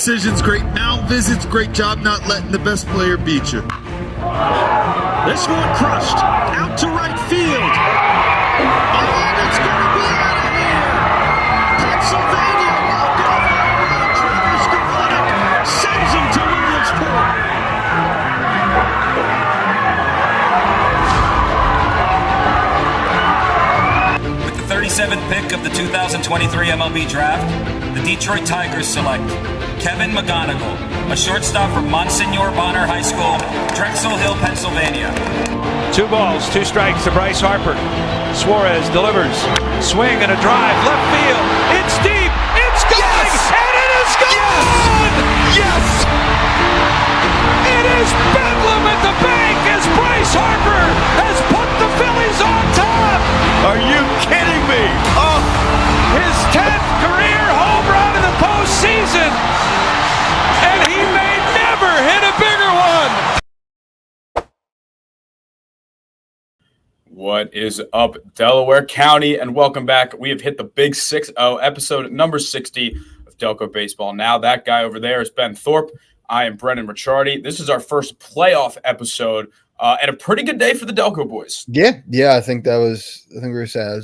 decisions, great mound visits, great job not letting the best player beat you. This one crushed, out to right field. And it's going to be out of here. Pennsylvania walk-off home run. Travis Gavonic sends him to Williamsport. With the 37th pick of the 2023 MLB Draft, the Detroit Tigers select Kevin McGonigal, a shortstop from Monsignor Bonner High School, Drexel Hill, Pennsylvania. 2 balls, 2 strikes to Bryce Harper. Suarez delivers. Swing and a drive. Left field. It's deep. It's gone. Yes! And it is gone! Yes! It is bedlam at the bank as Bryce Harper has put the Phillies on top. Are you kidding me? Oh, his 10th career home run in the postseason. And he may never hit a bigger one. What is up, Delaware County, and welcome back. We have hit the big 6-0, episode number 60 of Delco Baseball. Now that guy over there is Ben Thorpe. I am Brendan Ricciardi. This is our first playoff episode, and a pretty good day for the Delco boys. Yeah. I think we were saying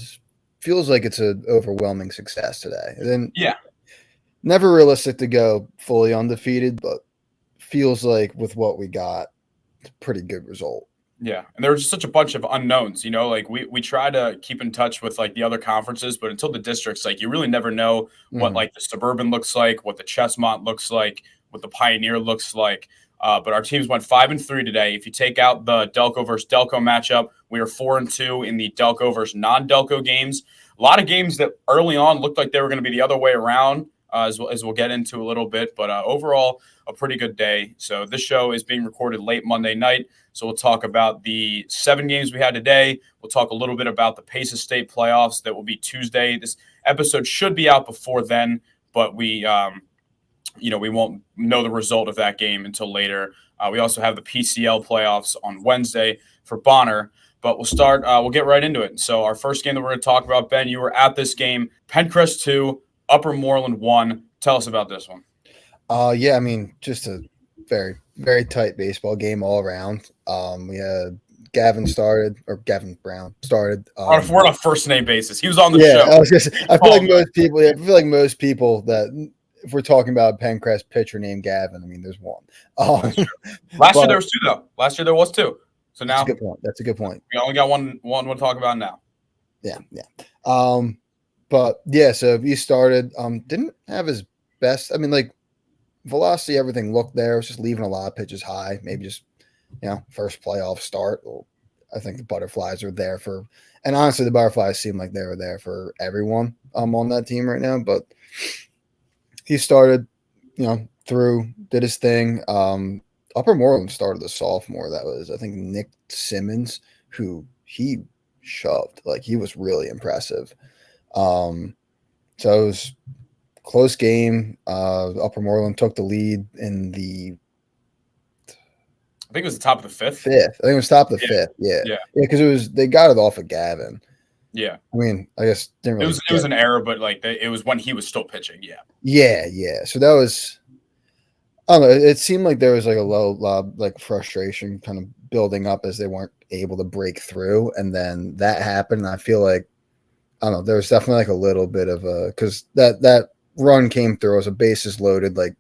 feels like it's an overwhelming success today. And then never realistic to go fully undefeated, but feels like with what we got, it's a pretty good result. Yeah, and there was just such a bunch of unknowns, like we try to keep in touch with like the other conferences, but until the districts, like you really never know what like the Suburban looks like, what the Chestmont looks like, what the Pioneer looks like. But our teams went 5-3 today. If you take out the Delco versus Delco matchup, we are 4-2 in the Delco versus non-Delco games. A lot of games that early on looked like they were going to be the other way around, as we'll get into a little bit. But overall, a pretty good day. So this show is being recorded late Monday night. So we'll talk about the 7 games we had today. We'll talk a little bit about the PAISAA State Playoffs that will be Tuesday. This episode should be out before then, but we won't know the result of that game until later. We also have the PCL Playoffs on Wednesday for Bonner. But we'll get right into it. So our first game that we're going to talk about, Ben, you were at this game, Penncrest 2, Upper Moreland 1. Tell us about this one. Just a very, very tight baseball game all around. We had Gavin Brown started. We're on a first name basis. He was on the show. I feel like most people that if we're talking about a Penncrest pitcher named Gavin, there's one. Last year there was 2 though. Last year there was 2. So now that's a good point. We only got one to talk about now. Yeah. So he started, didn't have his best. Velocity, everything looked there. It was just leaving a lot of pitches high. Maybe just, first playoff start. Well, I think the Butterflies are there and honestly, the Butterflies seem like they were there for everyone on that team right now. But he started, did his thing. Upper Moreland started the sophomore. That was, I think, Nick Simmons, who he shoved. Like, he was really impressive. So it was close game. Upper Moreland took the lead in the I think it was the top of the 5th. I think it was top of the 5th. Yeah, because they got it off of Gavin. Yeah, I guess didn't really it was an error, but it was when he was still pitching. Yeah. So that was. I don't know. It seemed like there was like a lot like frustration kind of building up as they weren't able to break through, and then that happened. And I feel like there was definitely like a little bit of because that run came through as a bases loaded, like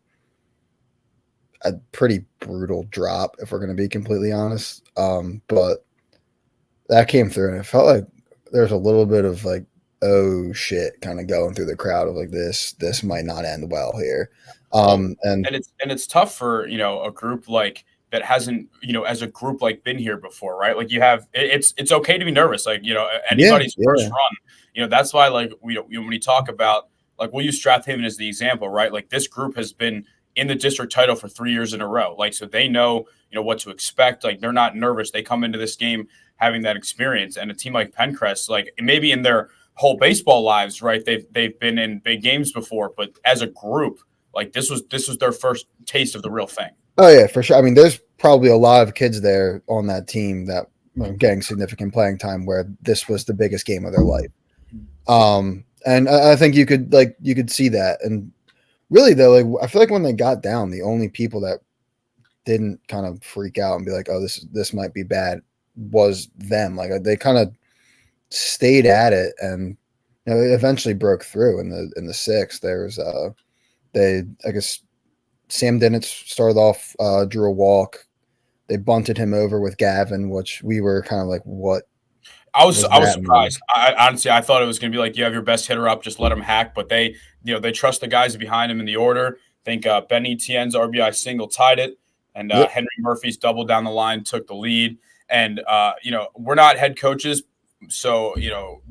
a pretty brutal drop, if we're going to be completely honest. But that came through, and it felt like there's a little bit of like, oh shit, kind of going through the crowd of like this might not end well here. And it's tough for a group like that hasn't as a group like been here before, right? Like you have it's okay to be nervous, like anybody's first run. That's why like when you talk about like we'll use Strathaven as the example, right? Like this group has been in the district title for 3 years in a row, like so they know what to expect. Like they're not nervous. They come into this game having that experience, and a team like Penncrest, like maybe in their whole baseball lives, right? They've been in big games before, but as a group. Like this was their first taste of the real thing. Oh yeah, for sure. There's probably a lot of kids there on that team that were getting significant playing time where this was the biggest game of their life. And I think you could see that. And really though, like I feel like when they got down, the only people that didn't kind of freak out and be like, "Oh, this might be bad," was them. Like they kind of stayed at it, and they eventually broke through in the sixth. There's I guess Sam Dennett started off, drew a walk. They bunted him over with Gavin, which we were kind of like, what? I was surprised. Move? I honestly, I thought it was going to be like, you have your best hitter up, just let him hack. But they trust the guys behind him in the order. I think Ben Etienne's RBI single tied it, and Henry Murphy's double down the line took the lead. And we're not head coaches, so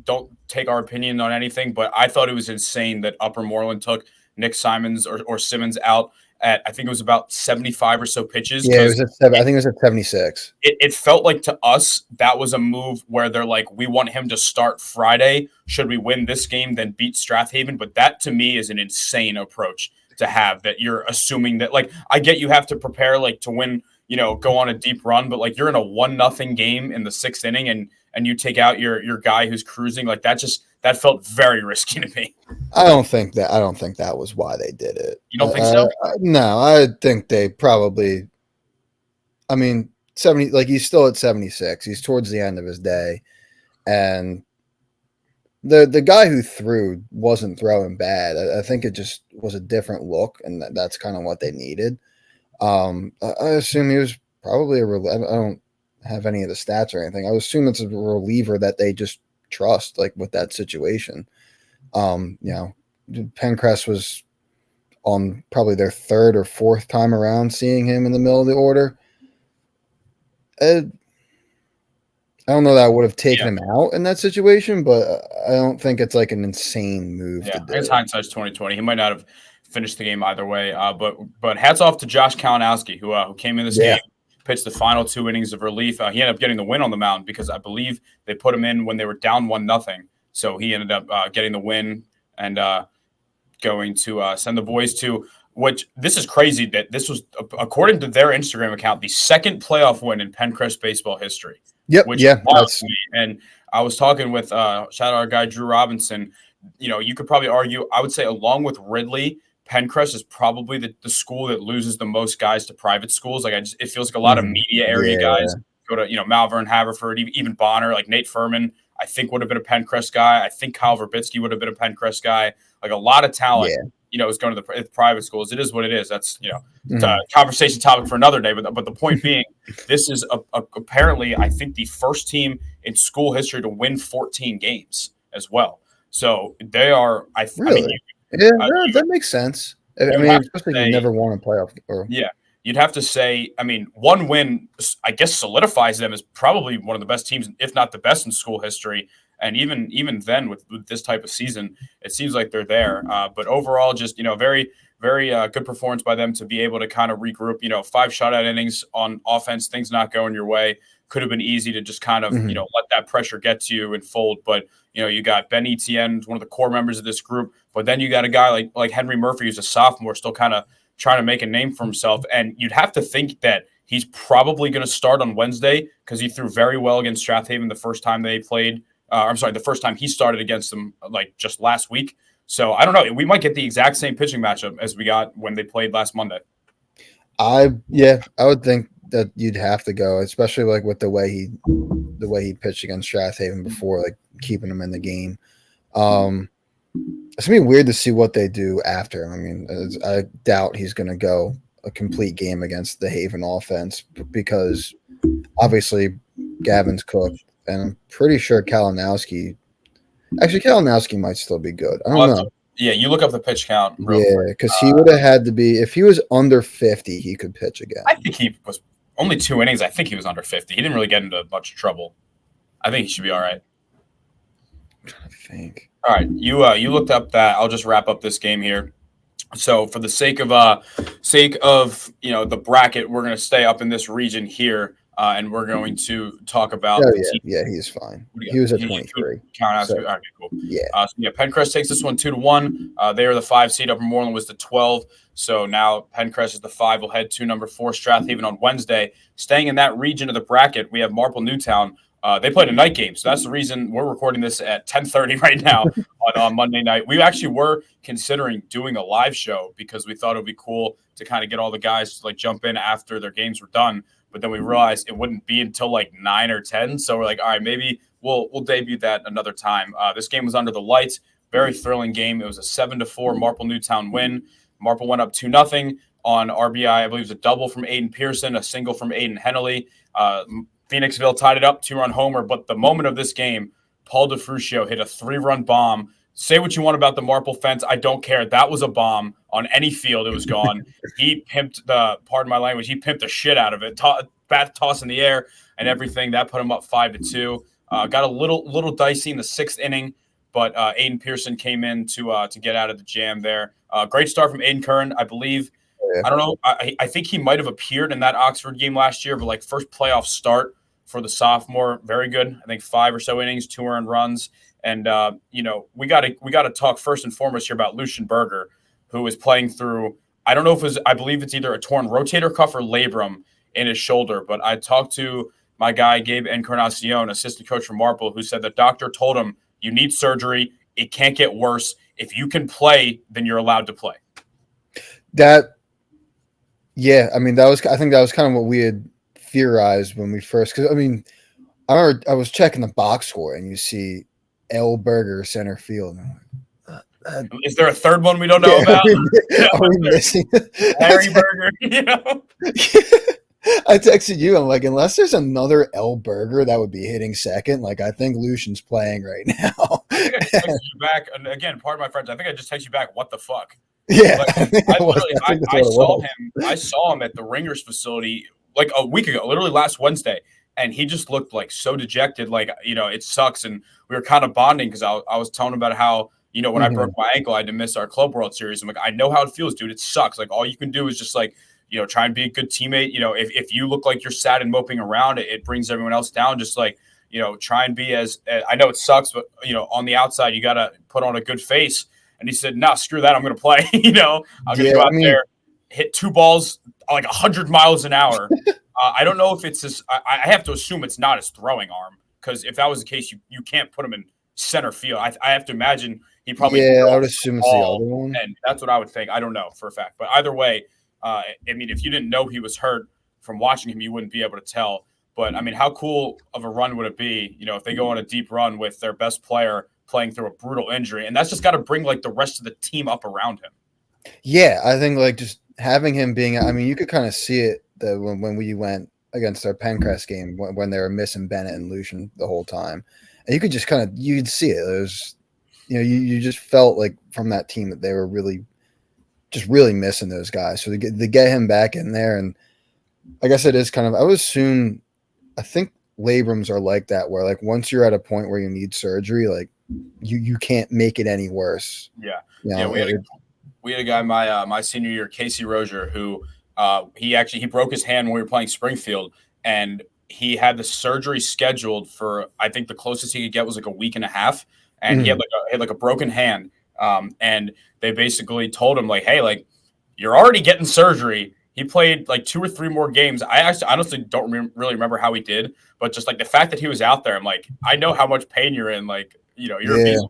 don't take our opinion on anything. But I thought it was insane that Upper Moreland took Nick Simons or Simmons out at, I think it was about 75 or so pitches. Yeah, it was at I think it was at 76. It felt like to us that was a move where they're like, we want him to start Friday. Should we win this game, then beat Strathaven? But that to me is an insane approach to have, that you're assuming that, like, I get you have to prepare like to win, go on a deep run, but like you're in a 1-0 game in the sixth inning and you take out your guy who's cruising, like that felt very risky to me. I don't think that was why they did it. You don't think so? No, I think they probably. I mean, 70. Like he's still at 76. He's towards the end of his day, and the guy who threw wasn't throwing bad. I think it just was a different look, and that's kind of what they needed. I assume he was probably I don't have any of the stats or anything. I assume it's a reliever that they just trust, like with that situation. Penncrest was on probably their third or fourth time around seeing him in the middle of the order. I don't know that I would have taken him out in that situation, but I don't think it's like an insane move to do. It's hindsight's 2020. He might not have finished the game either way. But hats off to Josh Kalinowski, who came in this game, pitched the final 2 innings of relief. He ended up getting the win on the mound because I believe they put him in when they were down 1-0. So he ended up getting the win and going to send the boys to, which this is crazy that this was, according to their Instagram account, the second playoff win in Penncrest baseball history. Yep. Which is wild to me. And I was talking with shout out our guy Drew Robinson. You could probably argue, I would say, along with Ridley, Penncrest is probably the school that loses the most guys to private schools. Like it feels like a lot of media area guys go to Malvern, Haverford, even Bonner, like Nate Furman, I think would have been a Penncrest guy. I think Kyle Verbitsky would have been a Penncrest guy. Like a lot of talent, is going to the private schools. It is what it is. That's it's a conversation topic for another day. But the point being, this is apparently, I think, the first team in school history to win 14 games as well. So they are. That makes sense. I mean, especially you never won a playoff. You'd have to say. I mean, one win, I guess, solidifies them as probably one of the best teams, if not the best in school history. And even then, with this type of season, it seems like they're there. But overall, just very, very good performance by them to be able to kind of regroup. 5 shutout innings on offense, things not going your way. Could have been easy to just kind of let that pressure get to you and fold. But you got Ben Etienne, one of the core members of this group. But then you got a guy like Henry Murphy, who's a sophomore, still kind of trying to make a name for himself. And you'd have to think that he's probably going to start on Wednesday because he threw very well against Strathaven the first time they played. The first time he started against them, like just last week. So I don't know. We might get the exact same pitching matchup as we got when they played last Monday. I would think that you'd have to go, especially like with the way he pitched against Strathaven before, like keeping him in the game. It's gonna be weird to see what they do after. I mean, I doubt he's gonna go a complete game against the Haven offense because obviously Gavin's cooked. And I'm pretty sure Kalinowski might still be good. I don't know. You look up the pitch count. Because he would have had to be, if he was under 50, he could pitch again. I think he was only 2 innings. I think he was under 50. He didn't really get into much trouble. I think he should be all right. I'm trying to think. All right, you looked up that. I'll just wrap up this game here. So for the sake of the bracket, we're going to stay up in this region here. And we're going to talk about. He's fine. He was at 23. All right, cool. Penncrest takes this one 2-1. They are the 5 seed. Upper Moreland was the 12. So now Penncrest is the 5. We'll head to number 4 Strathaven on Wednesday. Staying in that region of the bracket, we have Marple Newtown They played a night game, so that's the reason we're recording this at 10:30 right now on Monday night. We actually were considering doing a live show because we thought it would be cool to kind of get all the guys to like jump in after their games were done. But then we realized it wouldn't be until like 9 or 10. So we're like, all right, maybe we'll debut that another time. This game was under the lights. Very thrilling game. It was a 7-4 Marple Newtown win. Marple went up 2-0 on RBI. I believe it was a double from Aiden Pearson, a single from Aiden Hennelly. Phoenixville tied it up, 2-run homer. But the moment of this game, Paul DeFrucio hit a 3-run bomb. Say what you want about the Marple fence. I don't care. That was a bomb on any field. It was gone. He pimped pardon my language, he pimped the shit out of it. Bat toss in the air and everything. That put him up 5-2. Got a little dicey in the 6th inning, but Aiden Pearson came in to get out of the jam there. Great start from Aiden Curran, I believe. Yeah. I don't know. I think he might have appeared in that Oxford game last year, but like first playoff start for the sophomore, very good. I think 5 or so innings, 2 earned runs. And, we got to talk first and foremost here about Lucian Berger, who is playing through, I don't know if it was, I believe it's either a torn rotator cuff or labrum in his shoulder. But I talked to my guy, Gabe Encarnacion, assistant coach from Marple, who said the doctor told him, you need surgery. It can't get worse. If you can play, then you're allowed to play. I think that was kind of what we had theorized when we first, because I mean, I was checking the box score and you see L. Berger center field. Is there a third one we don't know about? Are we missing Larry Berger? I texted you. I'm like, unless there's another L. Berger that would be hitting second, like I think Lucian's playing right now. I think I just texted you back, and again, pardon my French. I think I just texted you back. What the fuck? Yeah, I saw him at the Ringers facility like a week ago, literally last Wednesday. And he just looked like so dejected, like, it sucks. And we were kind of bonding because I was telling him about how, when I broke my ankle, I had to miss our Club World Series. I'm like, I know how it feels, dude. It sucks. Like, all you can do is just like, try and be a good teammate. If you look like you're sad and moping around, it brings everyone else down. Just like, try and be I know it sucks, but, on the outside, you got to put on a good face. And he said, nah, screw that. I'm going to play. I'm going to go out there, hit 2 balls like 100 miles an hour. I don't know if it's his. I have to assume it's not his throwing arm, because if that was the case, you can't put him in center field. I have to imagine he probably. Yeah, I would assume it's the other one, and that's what I would think. I don't know for a fact, but either way, if you didn't know he was hurt from watching him, you wouldn't be able to tell. But I mean, how cool of a run would it be, if they go on a deep run with their best player playing through a brutal injury, and that's just got to bring like the rest of the team up around him. Yeah, I think like just having him being. I mean, you could kind of see it. When we went against our Penncrest game, when they were missing Bennett and Lucian the whole time, and you could just you'd see it. There's, you just felt like from that team that they were really missing those guys. So to get him back in there, and I guess it is kind of. I think labrums are like that, where like once you're at a point where you need surgery, like you can't make it any worse. Yeah, we had a guy my senior year, Casey Rozier, who. He broke his hand when we were playing Springfield, and he had the surgery scheduled for, I think the closest he could get was like a week and a half. And he had like a broken hand. And they basically told him like, hey, like you're already getting surgery. He played like 2 or 3 more games. I honestly don't really remember how he did, but just like the fact that he was out there, I'm like, I know how much pain you're in. Like, you're a beast.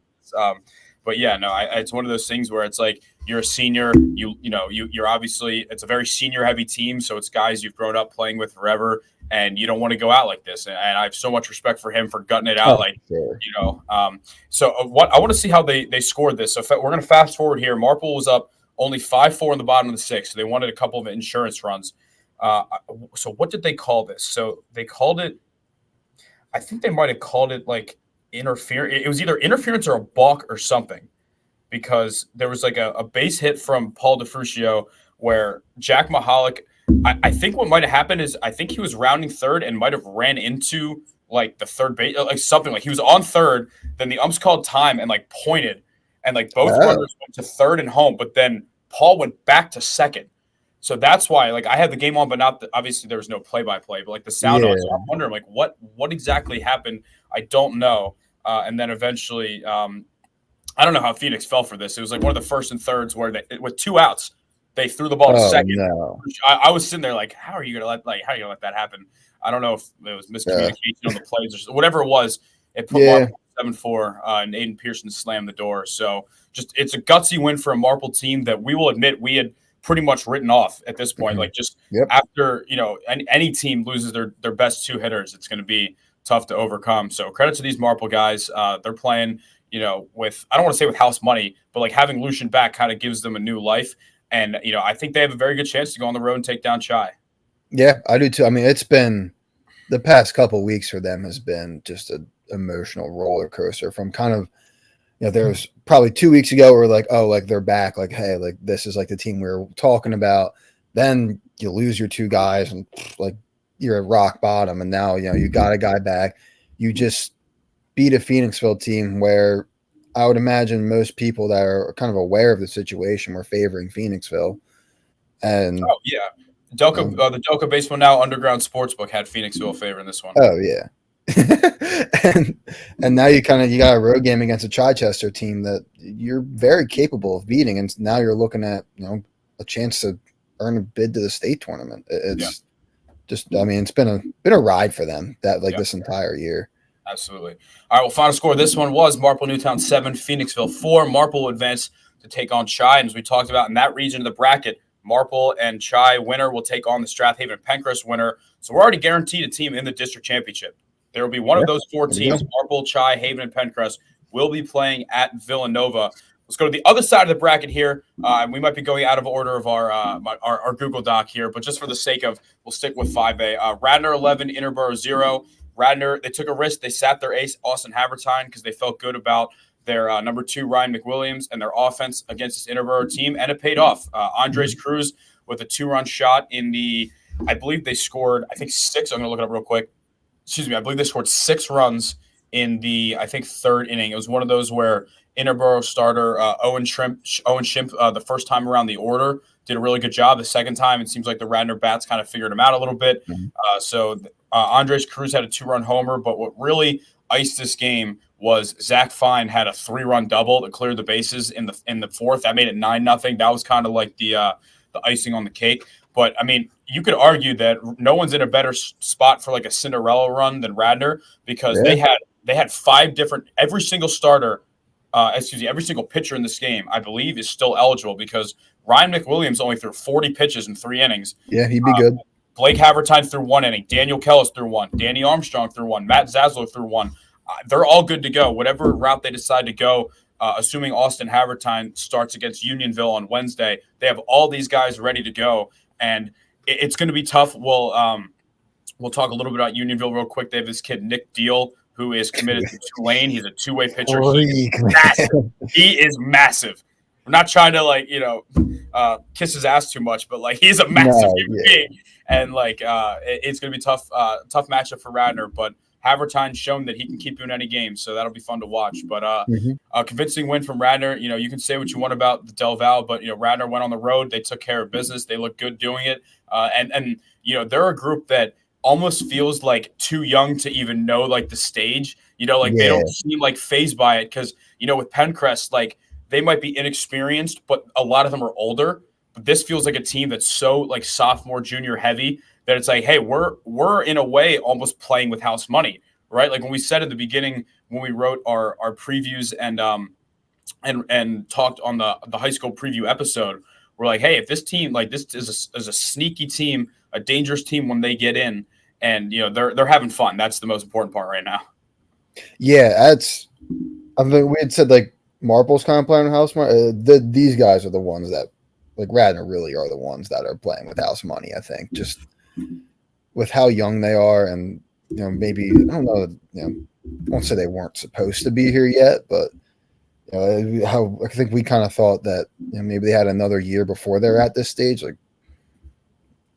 But yeah, no, it's one of those things where it's like you're a senior, you're obviously, it's a very senior heavy team. So it's guys you've grown up playing with forever, and you don't want to go out like this. And I have so much respect for him for gutting it out. So what I want to see how they scored this. So we're going to fast forward here. Marple was up only 5-4 in the bottom of the 6th. So they wanted a couple of insurance runs. So what did they call this? So they called it, I think they might've called it like interference. It was either interference or a balk or something, because there was like a base hit from Paul DeFrucio where Jack Mahalik, I think what might have happened is I think he was rounding third and might have ran into like the third base, like something, like he was on third, then the umps called time and like pointed, and like both runners went to third and home, but then Paul went back to second. So that's why, like, I had the game on, but not obviously there was no play-by-play, but like the sound on. So I'm wondering, like, what exactly happened? I don't know. And then eventually, I don't know how Phoenix fell for this. It was like one of the first and thirds where with 2 outs, they threw the ball to second. No. I was sitting there like, how are you gonna let that happen? I don't know if it was miscommunication on the plays or whatever it was. It put Marple 7-4, and Aiden Pearson slammed the door. So it's a gutsy win for a Marple team that we will admit we had pretty much written off at this point. Like after, any team loses their best two hitters, it's going to be tough to overcome. So credit to these Marple guys. They're playing, with, I don't want to say with house money, but like having Lucian back kind of gives them a new life. And, I think they have a very good chance to go on the road and take down Chi. Yeah, I do too. I mean, it's been the past couple of weeks for them has been just an emotional roller coaster from kind of, there was probably 2 weeks ago where like, oh, like they're back. Like, hey, like this is like the team we were talking about. Then you lose your two guys and like you're at rock bottom. And now, you got a guy back. You just beat a Phoenixville team where I would imagine most people that are kind of aware of the situation were favoring Phoenixville. And the Delco Baseball Now Underground Sportsbook had Phoenixville favoring this one. Oh yeah. and now you got a road game against a Chichester team that you're very capable of beating, and now you're looking at a chance to earn a bid to the state tournament. It's just, I mean, it's been a ride for them this entire year. Absolutely. All right. Well, final score of this one was Marple Newtown 7, Phoenixville 4. Marple advanced to take on Chi, and as we talked about in that region of the bracket, Marple and Chi winner will take on the Strathaven Penncrest winner. So we're already guaranteed a team in the district championship. There will be one of those four teams, Marple, Chi, Haven, and Penncrest, will be playing at Villanova. Let's go to the other side of the bracket here. We might be going out of order of our Google Doc here, but just for the sake of, we'll stick with 5A. Radnor 11, Interboro 0. Radnor, they took a risk. They sat their ace, Austin Havertine, because they felt good about their number 2, Ryan McWilliams, and their offense against this Interboro team, and it paid off. Andres Cruz with a 2-run shot in the, I believe they scored, 6. I'm going to look it up real quick. I believe they scored 6 runs in the, third inning. It was one of those where Interboro starter Owen Shimp, the first time around the order, did a really good job. The second time, it seems like the Radnor bats kind of figured him out a little bit. So Andres Cruz had a 2-run homer, but what really iced this game was Zach Fine had a 3-run double that cleared the bases in the fourth. That made it 9-0. That was kind of like the icing on the cake. But, I mean, you could argue that no one's in a better spot for like a Cinderella run than Radnor, because they had 5 different – every single starter every single pitcher in this game, I believe, is still eligible, because Ryan McWilliams only threw 40 pitches in 3 innings. Yeah, he'd be good. Blake Havertine threw 1 inning. Daniel Kellis threw 1. Danny Armstrong threw 1. Matt Zaslow threw 1. They're all good to go. Whatever route they decide to go, assuming Austin Havertine starts against Unionville on Wednesday, they have all these guys ready to go. And it's going to be tough. We'll talk a little bit about Unionville real quick. They have this kid, Nick Deal, who is committed to Tulane. He's a 2-way pitcher. He is massive. We're not trying to kiss his ass too much, but he's a massive human being. And it's going to be tough matchup for Radnor, but Havertine's shown that he can keep you in any game, so that'll be fun to watch. But a convincing win from Radnor. You can say what you want about the Del Val, but Radnor went on the road. They took care of business. They look good doing it. And they're a group that almost feels like too young to even know the stage. They don't seem phased by it, because with Penncrest, they might be inexperienced, but a lot of them are older. But this feels like a team that's so sophomore, junior heavy that it's hey, we're in a way almost playing with house money, right? When we said at the beginning when we wrote our previews and talked on the high school preview episode, we're hey, if this team this is a sneaky team, a dangerous team when they get in, and they're having fun. That's the most important part right now. Yeah, we had said Marple's kind of playing with house money. These guys are the ones that Radnor really are the ones that are playing with house money. I think just with how young they are, and maybe I don't know. I won't say they weren't supposed to be here yet, but how I think we kind of thought that maybe they had another year before they're at this stage.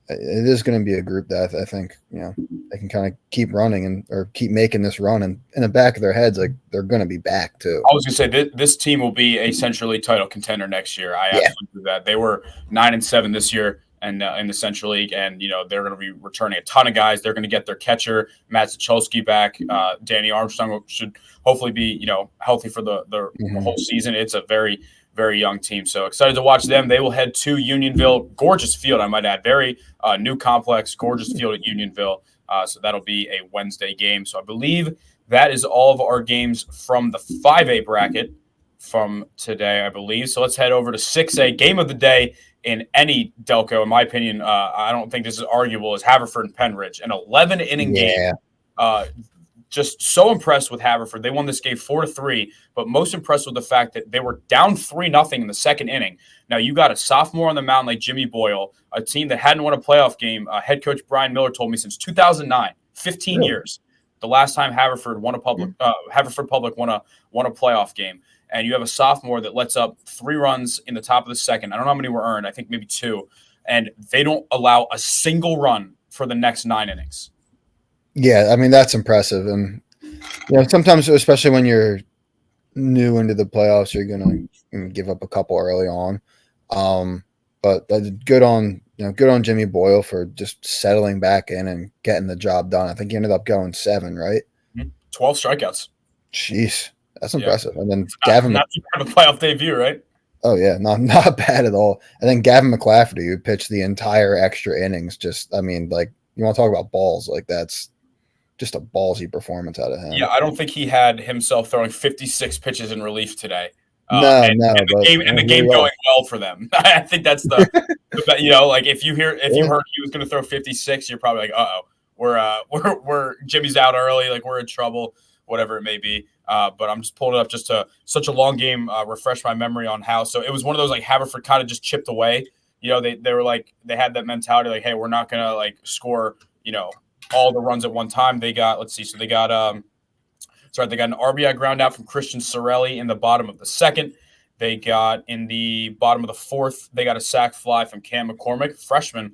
It is going to be a group that I think they can kind of keep running or keep making this run, and in the back of their heads, they're going to be back too. I was going to say this team will be a Central League title contender next year. I absolutely do that. They were 9-7 this year, and in the Central League, and they're going to be returning a ton of guys. They're going to get their catcher Matt Zacholski back. Danny Armstrong should hopefully be healthy for the whole season. It's a very, very young team. So excited to watch them. They will head to Unionville. Gorgeous field, I might add. Very new complex, gorgeous field at Unionville. So that'll be a Wednesday game. So I believe that is all of our games from the 5A bracket from today, I believe. So let's head over to 6A. Game of the day in any Delco, in my opinion, I don't think this is arguable, is Haverford and Penridge. An 11-inning game. Just so impressed with Haverford. They won this game 4-3, but most impressed with the fact that they were down 3-0 in the second inning. Now, you got a sophomore on the mound like Jimmy Boyle, a team that hadn't won a playoff game. Head coach Brian Miller told me since 2009, 15 years, the last time Haverford won Haverford Public won a playoff game. And you have a sophomore that lets up 3 runs in the top of the second. I don't know how many were earned. I think maybe 2. And they don't allow a single run for the next 9 innings. Yeah, I mean, that's impressive. And, sometimes, especially when you're new into the playoffs, you're going to give up a couple early on. But good on Jimmy Boyle for just settling back in and getting the job done. I think he ended up going 7, right? 12 strikeouts. Jeez, that's impressive. And then Not a playoff debut, right? Oh, yeah, not bad at all. And then Gavin McClafferty, who pitched the entire extra innings, you want to talk about balls, that's just a ballsy performance out of him. Yeah, I don't think he had himself throwing 56 pitches in relief today. The game going well for them. I think that's if you heard he was going to throw 56, you're probably like, we're Jimmy's out early, we're in trouble, whatever it may be. But I'm just pulling it up just to such a long game, refresh my memory on how. So it was one of those Haverford kind of just chipped away. They were they had that mentality hey, we're not gonna score all the runs at one time. They got they got an RBI ground out from Christian Sorelli in the bottom of the second. They got in the bottom of the fourth. They got a sac fly from Cam McCormick, freshman,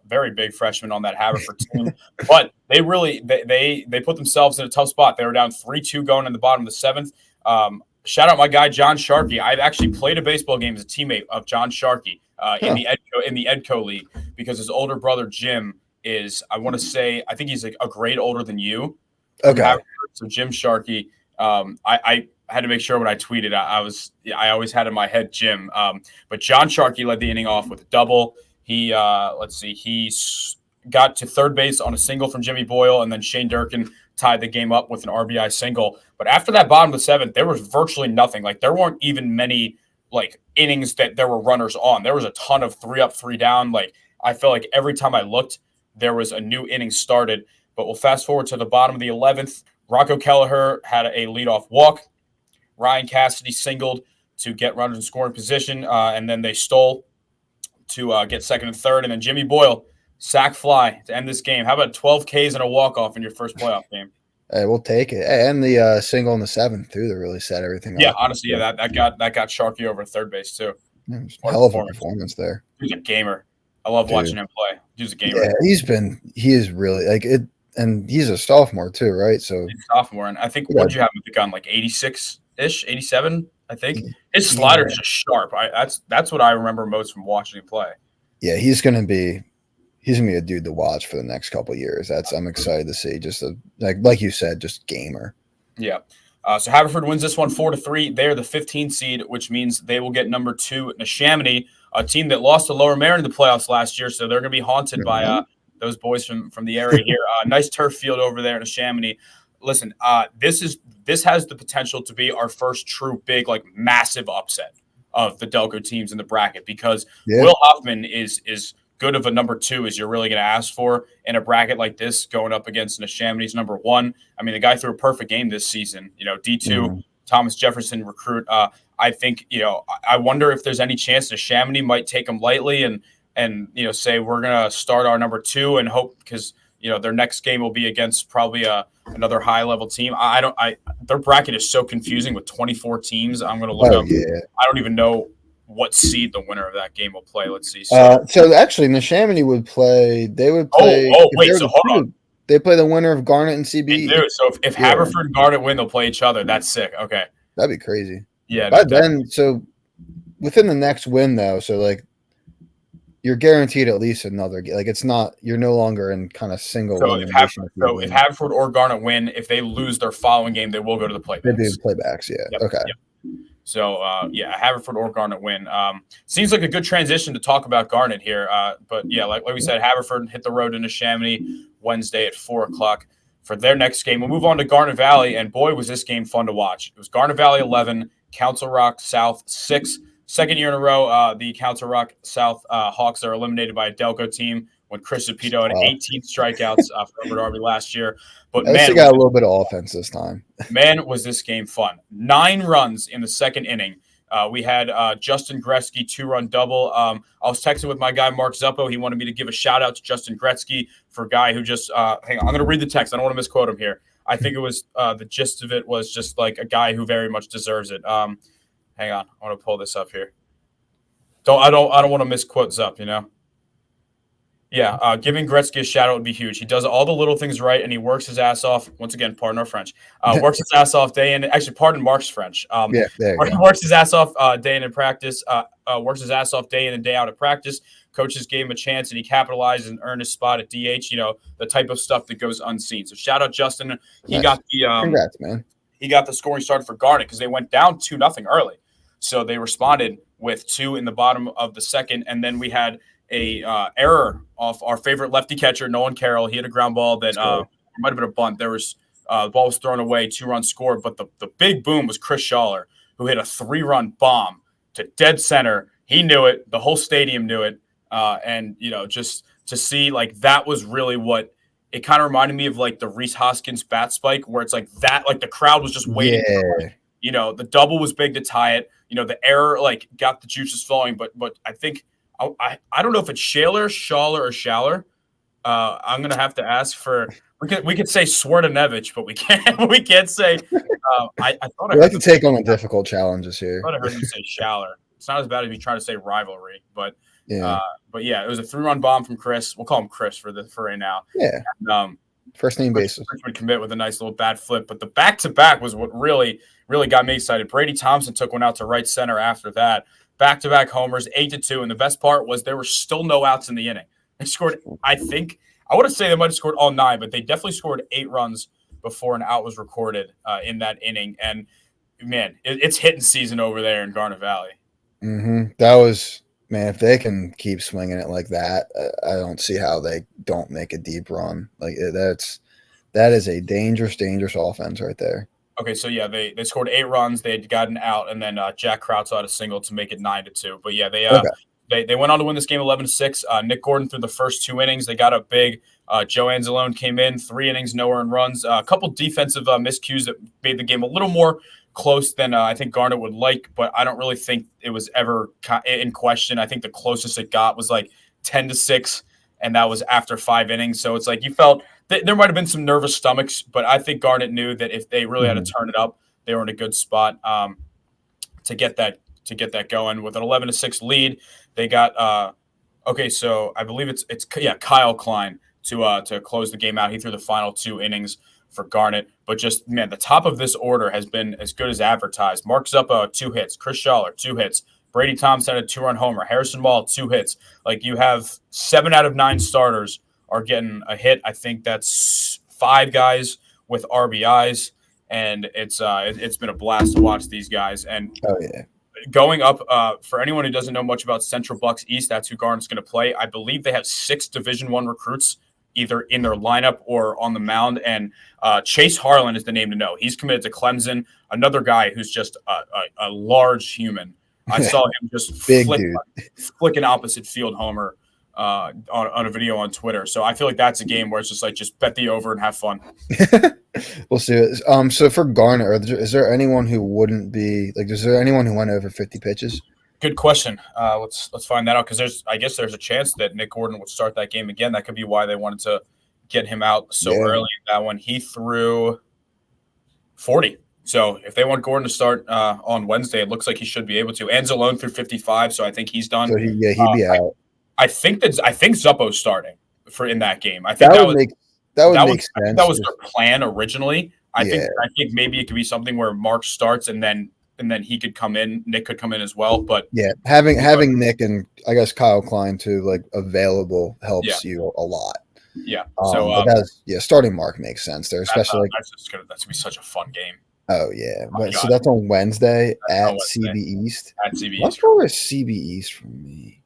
very big freshman on that Haverford team. But they really they put themselves in a tough spot. They were down 3-2 going in the bottom of the seventh. Shout out my guy John Sharkey. I've actually played a baseball game as a teammate of John Sharkey in the Edco League because his older brother Jim is, I want to say, I think he's a grade older than you. Okay. So Jim Sharkey, I had to make sure when I tweeted, I always had in my head Jim. But John Sharkey led the inning off with a double. He got to third base on a single from Jimmy Boyle, and then Shane Durkin tied the game up with an RBI single. But after that bottom of the seventh, there was virtually nothing. There weren't even many innings that there were runners on. There was a ton of 3 up, 3 down. I felt like every time I looked, there was a new inning started. But we'll fast forward to the bottom of the 11th. Rocco Kelleher had a leadoff walk. Ryan Cassidy singled to get runners in scoring position, and then they stole to get second and third. And then Jimmy Boyle, sac fly to end this game. How about 12 Ks and a walk-off in your first playoff game? Hey, we'll take it. And the single in the 7th, too, that really set everything up. Yeah, honestly, that got Sharkey over third base, too. Yeah, hell of a performance there. He's a gamer. I love watching him play. He's a gamer. Yeah, he is really it. And he's a sophomore too, right? So he's a sophomore, and I think what did you have with the gun 86-ish, 87? I think his slider is just sharp. That's what I remember most from watching him play. Yeah, he's gonna be a dude to watch for the next couple of years. I'm excited to see. Just like you said, just gamer. Yeah. So Haverford wins this one 4-3. They're the 15th seed, which means they will get number 2 Neshaminy, a team that lost to Lower Merion in the playoffs last year. So they're going to be haunted by those boys from the area here. Nice turf field over there in Neshaminy. Listen, this has the potential to be our first true big, massive upset of the Delco teams in the bracket because Will Hoffman is good of a number 2 as you're really going to ask for in a bracket like this going up against Neshaminy's number 1. I mean, the guy threw a perfect game this season. D2 Thomas Jefferson recruit. I think I wonder if there's any chance Neshaminy might take him lightly and say we're gonna start our number 2 and hope because their next game will be against probably another high level team. Their bracket is so confusing with 24 teams. I'm gonna look up. Yeah. I don't even know what seed the winner of that game will play. Let's see. So actually, Neshaminy would play. They would play. So hold on. They play the winner of Garnet and CBE. They do. So if Haverford and Garnet win, they'll play each other. That's sick. Okay. That'd be crazy. Yeah. But then, so within the next win, though, so you're guaranteed at least another. It's not. You're no longer in kind of single. So if Haverford or Garnet win, if they lose their following game, they will go to the playbacks. They do playbacks. Yeah. Yep. Okay. Yep. So, Haverford or Garnet win. Seems like a good transition to talk about Garnet here. But, yeah, like we said, Haverford hit the road to Neshaminy, Wednesday at 4 o'clock for their next game. We'll move on to Garnet Valley, and boy, was this game fun to watch. It was Garnet Valley 11, Council Rock South 6. Second year in a row, the Council Rock South Hawks are eliminated by a Delco team when Chris Zapito had 18 strikeouts for Robert Darby last year. But at least they got a little bit of offense this time. Man, was this game fun. 9 runs in the second inning. We had Justin Gretzky 2-run double. I was texting with my guy, Mark Zuppo. He wanted me to give a shout-out to Justin Gretzky for a guy who just hang on, I'm going to read the text. I don't want to misquote him here. I think it was the gist of it was just like a guy who very much deserves it. Hang on. I want to pull this up here. I don't want to misquote Zup, you know? Yeah, giving Gretzky a shout-out would be huge. He does all the little things right, and he works his ass off. Once again, pardon our French. Works his ass off day in – actually, pardon Mark's French. Yeah, there you go. Works his ass off day in practice. Works his ass off day in and day out at practice. Coaches gave him a chance, and he capitalized and earned his spot at DH. You know, the type of stuff that goes unseen. So shout-out Justin. He Nice. got the Congrats, man. He got the scoring start for Garnet because they went down 2-0 early. So they responded with 2 in the bottom of the second, and then we had a error off our favorite lefty catcher, Nolan Carroll. He had a ground ball that might have been a bunt. There was the ball was thrown away, 2-run score, but the big boom was Chris Schaller, who hit a 3-run bomb to dead center. He knew it. The whole stadium knew it. And, you know, just to see, like, that was really what it kind of reminded me of, like, the Reese Hoskins bat spike, where it's like that, like, the crowd was just waiting for it. You know, the double was big to tie it. You know, the error, like, got the juices flowing. But I think I don't know if it's Schaller, or Schaller. I'm gonna have to ask for. We could say Swartanevich, but we can't say. I thought I like to take on the difficult challenges here. I thought I heard you say Schaller. It's not as bad as me trying to say rivalry, but yeah, it was a 3-run bomb from Chris. We'll call him Chris for right now. Yeah. And, first name basis. Chris would commit with a nice little bat flip, but the back-to-back was what really got me excited. Brady Thompson took one out to right center after that. Back-to-back homers, 8-2, and the best part was there were still no outs in the inning. They scored, I want to say they might have scored all 9, but they definitely scored 8 runs before an out was recorded in that inning. And, man, it's hitting season over there in Garnet Valley. Mm-hmm. That was, man, if they can keep swinging it like that, I don't see how they don't make a deep run. Like, that is a dangerous offense right there. Okay, so yeah, they scored 8 runs. They had gotten out, and then Jack Krautz had a single to make it 9-2. But yeah, they went on to win this game 11-6. Nick Gordon through the first 2 innings. They got up big. Joe Anzalone came in 3 innings, no earned runs. A couple defensive miscues that made the game a little more close than I think Garnet would like, but I don't really think it was ever in question. I think the closest it got was like 10-6, and that was after 5 innings. So it's like you felt there might have been some nervous stomachs, but I think Garnet knew that if they really had to turn it up, they were in a good spot to get that going. With an 11-6 lead, they got so I believe it's Kyle Klein to close the game out. He threw the final 2 innings for Garnet, but just, man, the top of this order has been as good as advertised. Mark Zuppa, 2 hits. Chris Schaller, 2 hits. Brady Thompson had a 2-run homer. Harrison Wall, 2 hits. Like, you have 7 out of 9 starters are getting a hit. I think that's 5 guys with RBIs, and it's been a blast to watch these guys. And going up, for anyone who doesn't know much about Central Bucks East, that's who Garnet's going to play. I believe they have 6 Division I recruits either in their lineup or on the mound, and Chase Harlan is the name to know. He's committed to Clemson, another guy who's just a large human. I saw him just flick an opposite field homer on a video on Twitter. So I feel like that's a game where it's just like, just bet the over and have fun. We'll see it. So for Garnet, is there anyone who wouldn't be like? Is there anyone who went over 50 pitches? Good question. Let's find that out, because I guess there's a chance that Nick Gordon would start that game again. That could be why they wanted to get him out so early in that one. He threw 40. So if they want Gordon to start on Wednesday, it looks like he should be able to. Anzalone threw 55, so I think he's done. So he'd be out. I think Zuppo's starting in that game. I think that would make sense. I think that was their plan originally. I think maybe it could be something where Mark starts and then he could come in. Nick could come in as well. But having Nick and I guess Kyle Klein too, like, available helps you a lot. Yeah. Starting Mark makes sense there, especially that's gonna be such a fun game. Oh yeah, so that's on Wednesday at CB East. At CB East. Let's go with CB East for me.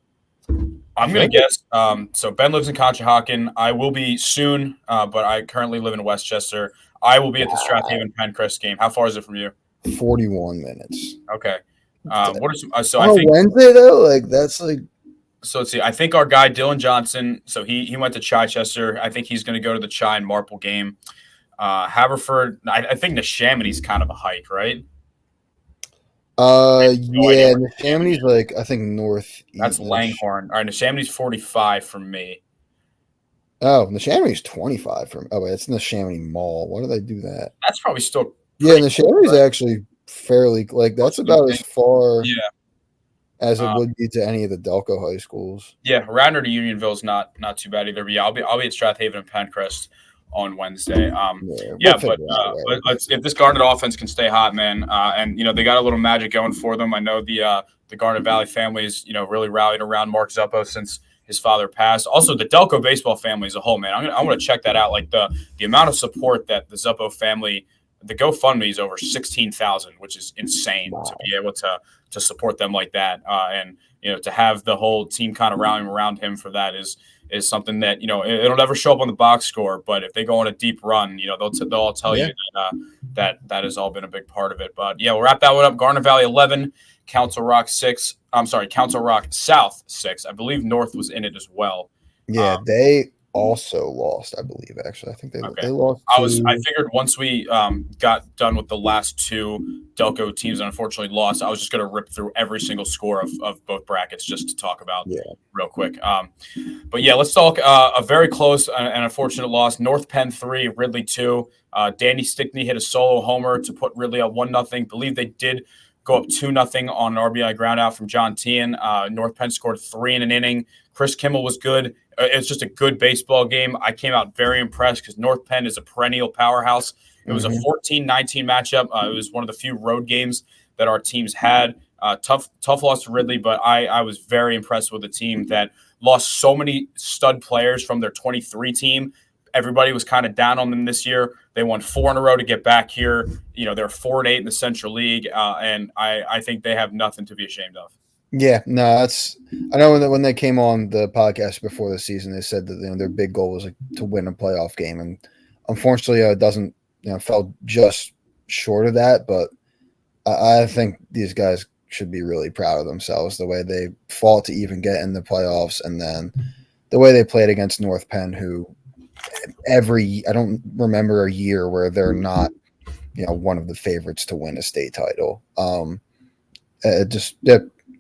I'm going to guess. So Ben lives in Conshohocken. I will be soon, but I currently live in Westchester. I will be at the Strathaven Penncrest game. How far is it from you? 41 minutes. Okay. What are some, so On I think Wednesday though, like that's like. So let's see. I think our guy Dylan Johnson. So he went to Chichester. I think he's going to go to the Chi and Marple game. Haverford. I think Neshamony's kind of a hike, right? Yeah, Neshamony's like I think north. That's Langhorne. All right, Neshamony's 45 from me. Oh, Neshamony's 25 from. Oh wait, it's in the Neshamony Mall. Why do they do that? That's probably still. Yeah, Neshamony's actually fairly like that's about as far. Yeah. As it would be to any of the Delco high schools. Yeah, Radnor to Unionville's not too bad either. But yeah, I'll be at Strathaven and Penncrest on Wednesday. But let's if this Garnet offense can stay hot, man, and they got a little magic going for them. I know the Garnet Valley families really rallied around Mark Zuppo since his father passed. Also, the Delco baseball family as a whole, man. I want to check that out. Like the amount of support that the Zuppo family. The GoFundMe is over 16,000, which is insane to be able to support them like that, and to have the whole team kind of rallying around him for that is something that it'll never show up on the box score, but if they go on a deep run, they'll all tell you that has all been a big part of it. But yeah, we'll wrap that one up. Garnet Valley 11, Council Rock 6. I'm sorry, Council Rock South 6. I believe North was in it as well. Yeah, they also lost, I believe. Actually, I think they lost. I figured once we got done with the last two Delco teams and unfortunately lost, I was just going to rip through every single score of both brackets just to talk about real quick. But yeah, let's talk a very close and unfortunate loss. North Penn 3, Ridley 2. Danny Stickney hit a solo homer to put Ridley up 1-0. Believe they did go up 2-0 on an RBI ground out from John Tian. North Penn scored 3 in an inning. Chris Kimmel was good. It's just a good baseball game. I came out very impressed because North Penn is a perennial powerhouse. It was a 14-19 matchup. It was one of the few road games that our teams had. Tough loss to Ridley, but I was very impressed with the team that lost so many stud players from their 23 team. Everybody was kind of down on them this year. They won 4 in a row to get back here. They're 4-8 in the Central League, and I think they have nothing to be ashamed of. Yeah, no, I know when they came on the podcast before the season, they said that their big goal was to win a playoff game, and unfortunately, it doesn't fell just short of that. But I think these guys should be really proud of themselves the way they fought to even get in the playoffs, and then the way they played against North Penn, who I don't remember a year where they're not one of the favorites to win a state title.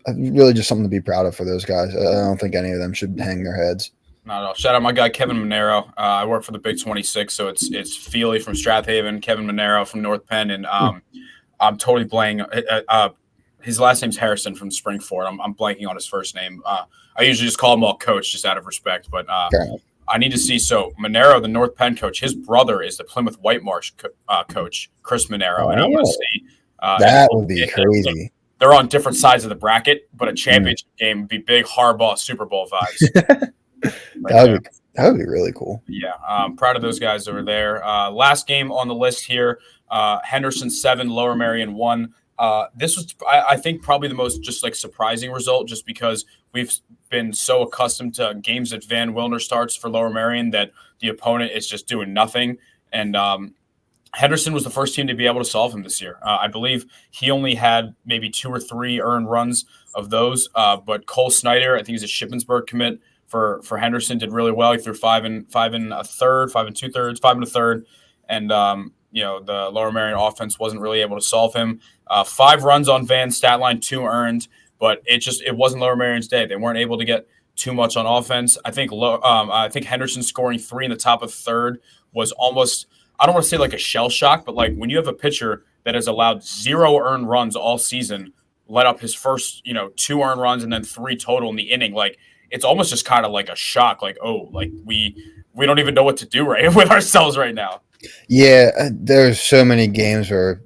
Really just something to be proud of for those guys. I don't think any of them should hang their heads. Not at all. Shout out my guy Kevin Monero. I work for the Big 26, so it's Feely from Strathaven, Kevin Monero from North Penn, and I'm totally blanking. His last name's Harrison from Springford. I'm blanking on his first name. I usually just call him all Coach just out of respect, but I need to see. So Monero, the North Penn coach, his brother is the Plymouth White Marsh coach, Chris Monero, and I want to see. That would be crazy. They're on different sides of the bracket, but a championship game would be big Harbaugh Super Bowl vibes. That would be really cool. Yeah, proud of those guys over there. Last game on the list here, Henderson 7, Lower Merion 1. This was, I think, probably the most just surprising result, just because we've been so accustomed to games that Van Wilner starts for Lower Merion that the opponent is just doing nothing. And Henderson was the first team to be able to solve him this year. I believe he only had maybe 2 or 3 earned runs of those. But Cole Snyder, I think he's a Shippensburg commit for Henderson, did really well. He threw 5 and a third, 5 and 2/3, 5 and a third. And, the Lower Merion offense wasn't really able to solve him. 5 runs on Van's stat line, 2 earned, but it wasn't Lower Merion's day. They weren't able to get too much on offense. I think Henderson scoring 3 in the top of third was almost, I don't want to say like a shell shock, but like when you have a pitcher that has allowed 0 earned runs all season, let up his first, 2 earned runs and then 3 total in the inning, like it's almost just kind of like a shock. Like, oh, like we don't even know what to do right with ourselves right now. Yeah, there's so many games where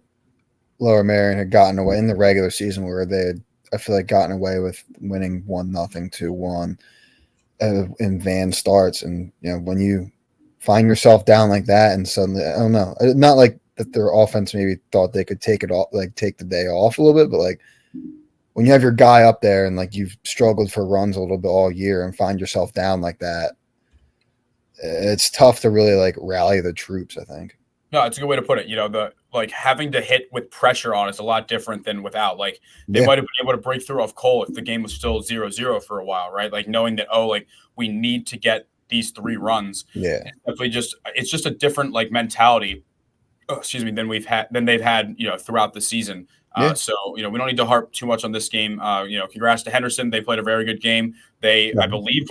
Lower Merion had gotten away in the regular season where they had, I feel like, gotten away with winning 1-0, 2-1 in Van starts. And, when you find yourself down like that and suddenly, I don't know, not like that their offense maybe thought they could take it off, like take the day off a little bit, but like when you have your guy up there and like you've struggled for runs a little bit all year and find yourself down like that, it's tough to really like rally the troops, I think. No, it's a good way to put it. The like having to hit with pressure on is a lot different than without. Like they might have been able to break through off Cole if the game was still 0-0 for a while, right? Like knowing that, like we need to get these 3 runs. Yeah. It's just a different like mentality, than they've had, throughout the season. So, we don't need to harp too much on this game. Congrats to Henderson. They played a very good game. I believe,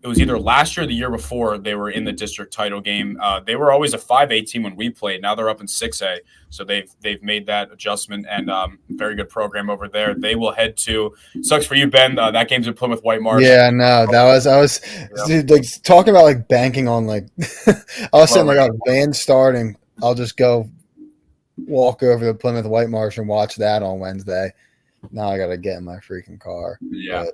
it was either last year or the year before they were in the district title game. They were always a 5A team when we played. Now they're up in 6A. So they've made that adjustment, and very good program over there. They will head to – sucks for you, Ben. That game's in Plymouth White Marsh. Yeah, no, I was dude, like talking about like banking on like I was saying like a van starting. I'll just go walk over to Plymouth White Marsh and watch that on Wednesday. Now I got to get in my freaking car. Yeah.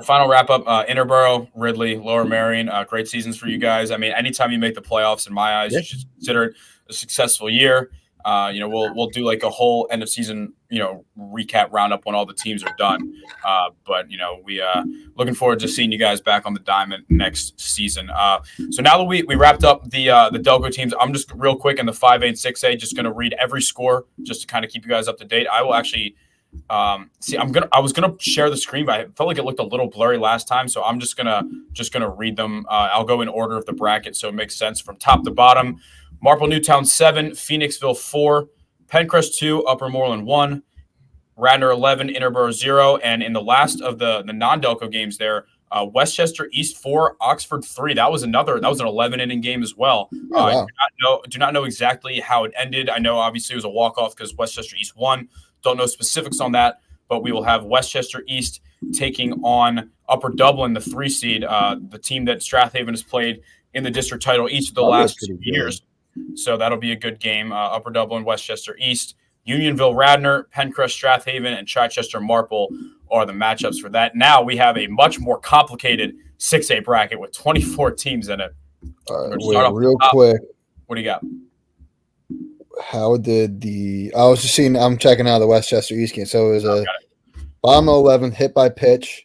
Final wrap up. Interborough, Ridley, Lower Merion. Great seasons for you guys. I mean, anytime you make the playoffs, in my eyes, you should consider it a successful year. We'll do like a whole end of season, recap roundup when all the teams are done. But we looking forward to seeing you guys back on the diamond next season. So now that we wrapped up the Delco teams, I'm just real quick in the 5A and 6A, just going to read every score just to kind of keep you guys up to date. I will actually I was gonna share the screen, but I felt like it looked a little blurry last time, so I'm just gonna read them. I'll go in order of the bracket so it makes sense from top to bottom. Marple Newtown 7, Phoenixville 4, Penncrest 2, Upper Moreland 1, Radnor 11, Interborough 0, and in the last of the non-Delco games there, Westchester East 4, Oxford 3. That was an 11-inning game as well. Wow. Do not know exactly how it ended. I know obviously it was a walk-off because Westchester East won. Don't know specifics on that, but we will have Westchester East taking on Upper Dublin, the 3 seed, the team that Strathaven has played in the district title each of the last 2 years. So that'll be a good game. Upper Dublin, Westchester East, Unionville, Radnor, Penncrest, Strathaven, and Chichester Marple are the matchups for that. Now we have a much more complicated 6A bracket with 24 teams in it. Real quick. What do you got? How did I'm checking out the Westchester East game. So it was a bottom of 11, hit by pitch.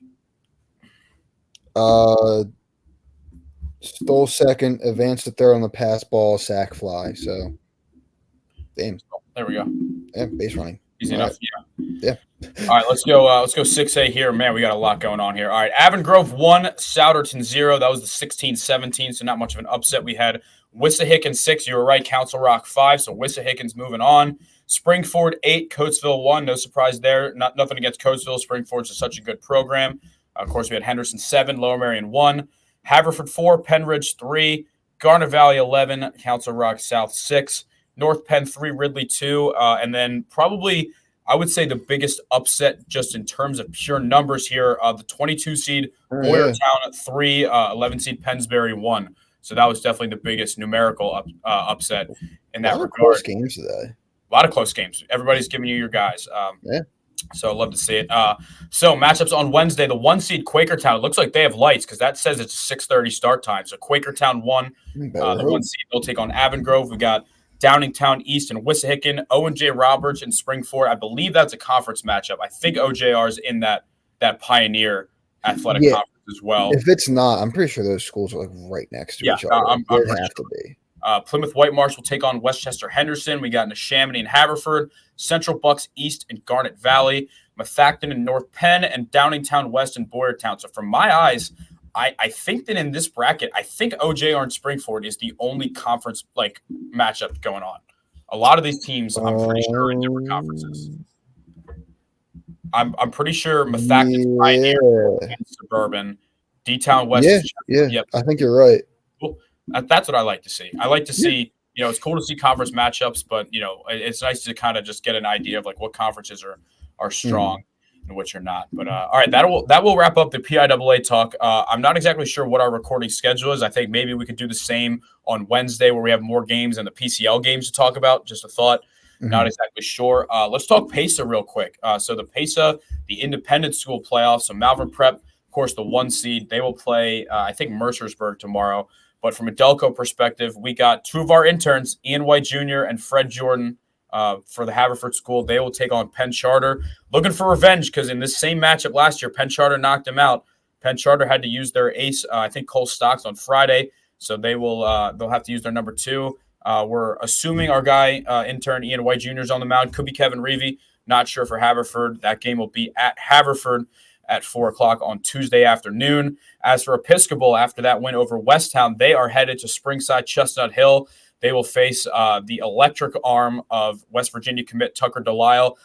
Stole second, advanced to third on the pass ball, sack fly. So, damn. There we go. Yeah, base running. Easy enough. Yeah. All right, let's go 6A here. Man, we got a lot going on here. All right, Avon Grove 1, Souderton 0. That was the 16-17, so not much of an upset. We had Wissahickon 6. You were right, Council Rock 5, so Wissahickons moving on. Springford 8, Coatesville 1. No surprise there. Nothing against Coatesville. Springford's just such a good program. Of course, we had Henderson 7, Lower Merion 1. Haverford 4, Penridge 3, Garnet Valley 11, Council Rock South 6, North Penn 3, Ridley 2, and then probably I would say the biggest upset just in terms of pure numbers here, the 22 seed Boyertown 3, 11 seed Pennsbury 1. So that was definitely the biggest numerical upset in that regard. Close games today. A lot of close games. Everybody's giving you your guys. So I'd love to see it. So matchups on Wednesday, the 1 seed Quakertown. It looks like they have lights because that says it's a 6:30 start time. So Quakertown 1, the 1 seed, they'll take on Avon Grove. We got Downingtown East and Wissahickon, O&J Roberts and Springford. I believe that's a conference matchup. I think OJR is in that Pioneer Athletic Conference as well. If it's not, I'm pretty sure those schools are like right next to each other. I'm have to be. Plymouth White Marsh will take on Westchester Henderson. We got Neshaminy and Haverford, Central Bucks East and Garnet Valley, Methacton and North Penn, and Downingtown West and Boyertown. So from my eyes, I think that in this bracket, I think OJR and Springford is the only conference like matchup going on. A lot of these teams, I'm pretty sure, are in different conferences. I'm pretty sure Methacton, Pioneer, and Suburban, D-Town West. Yep. I think you're right. Cool. That's what I like to see. I like to see, it's cool to see conference matchups, but, it's nice to kind of just get an idea of like what conferences are strong and which are not. But, all right, that will wrap up the PIAA talk. I'm not exactly sure what our recording schedule is. I think maybe we could do the same on Wednesday where we have more games and the PCL games to talk about. Just a thought. Not exactly sure. Let's talk PAISAA real quick. So the PAISAA, the independent school playoffs, so Malvern Prep, of course, the 1 seed, they will play, I think, Mercersburg tomorrow. But from a Delco perspective, we got 2 of our interns, Ian White Jr. and Fred Jordan, for the Haverford school. They will take on Penn Charter, looking for revenge because in this same matchup last year, Penn Charter knocked them out. Penn Charter had to use their ace, I think Cole Stocks on Friday, so they'll have to use their number 2. We're assuming our guy, intern Ian White Jr. is on the mound. Could be Kevin Reevy. Not sure for Haverford. That game will be at Haverford at 4 o'clock on Tuesday afternoon. As for Episcopal, after that win over Westtown, they are headed to Springside Chestnut Hill. They will face the electric arm of West Virginia commit Tucker Delisle.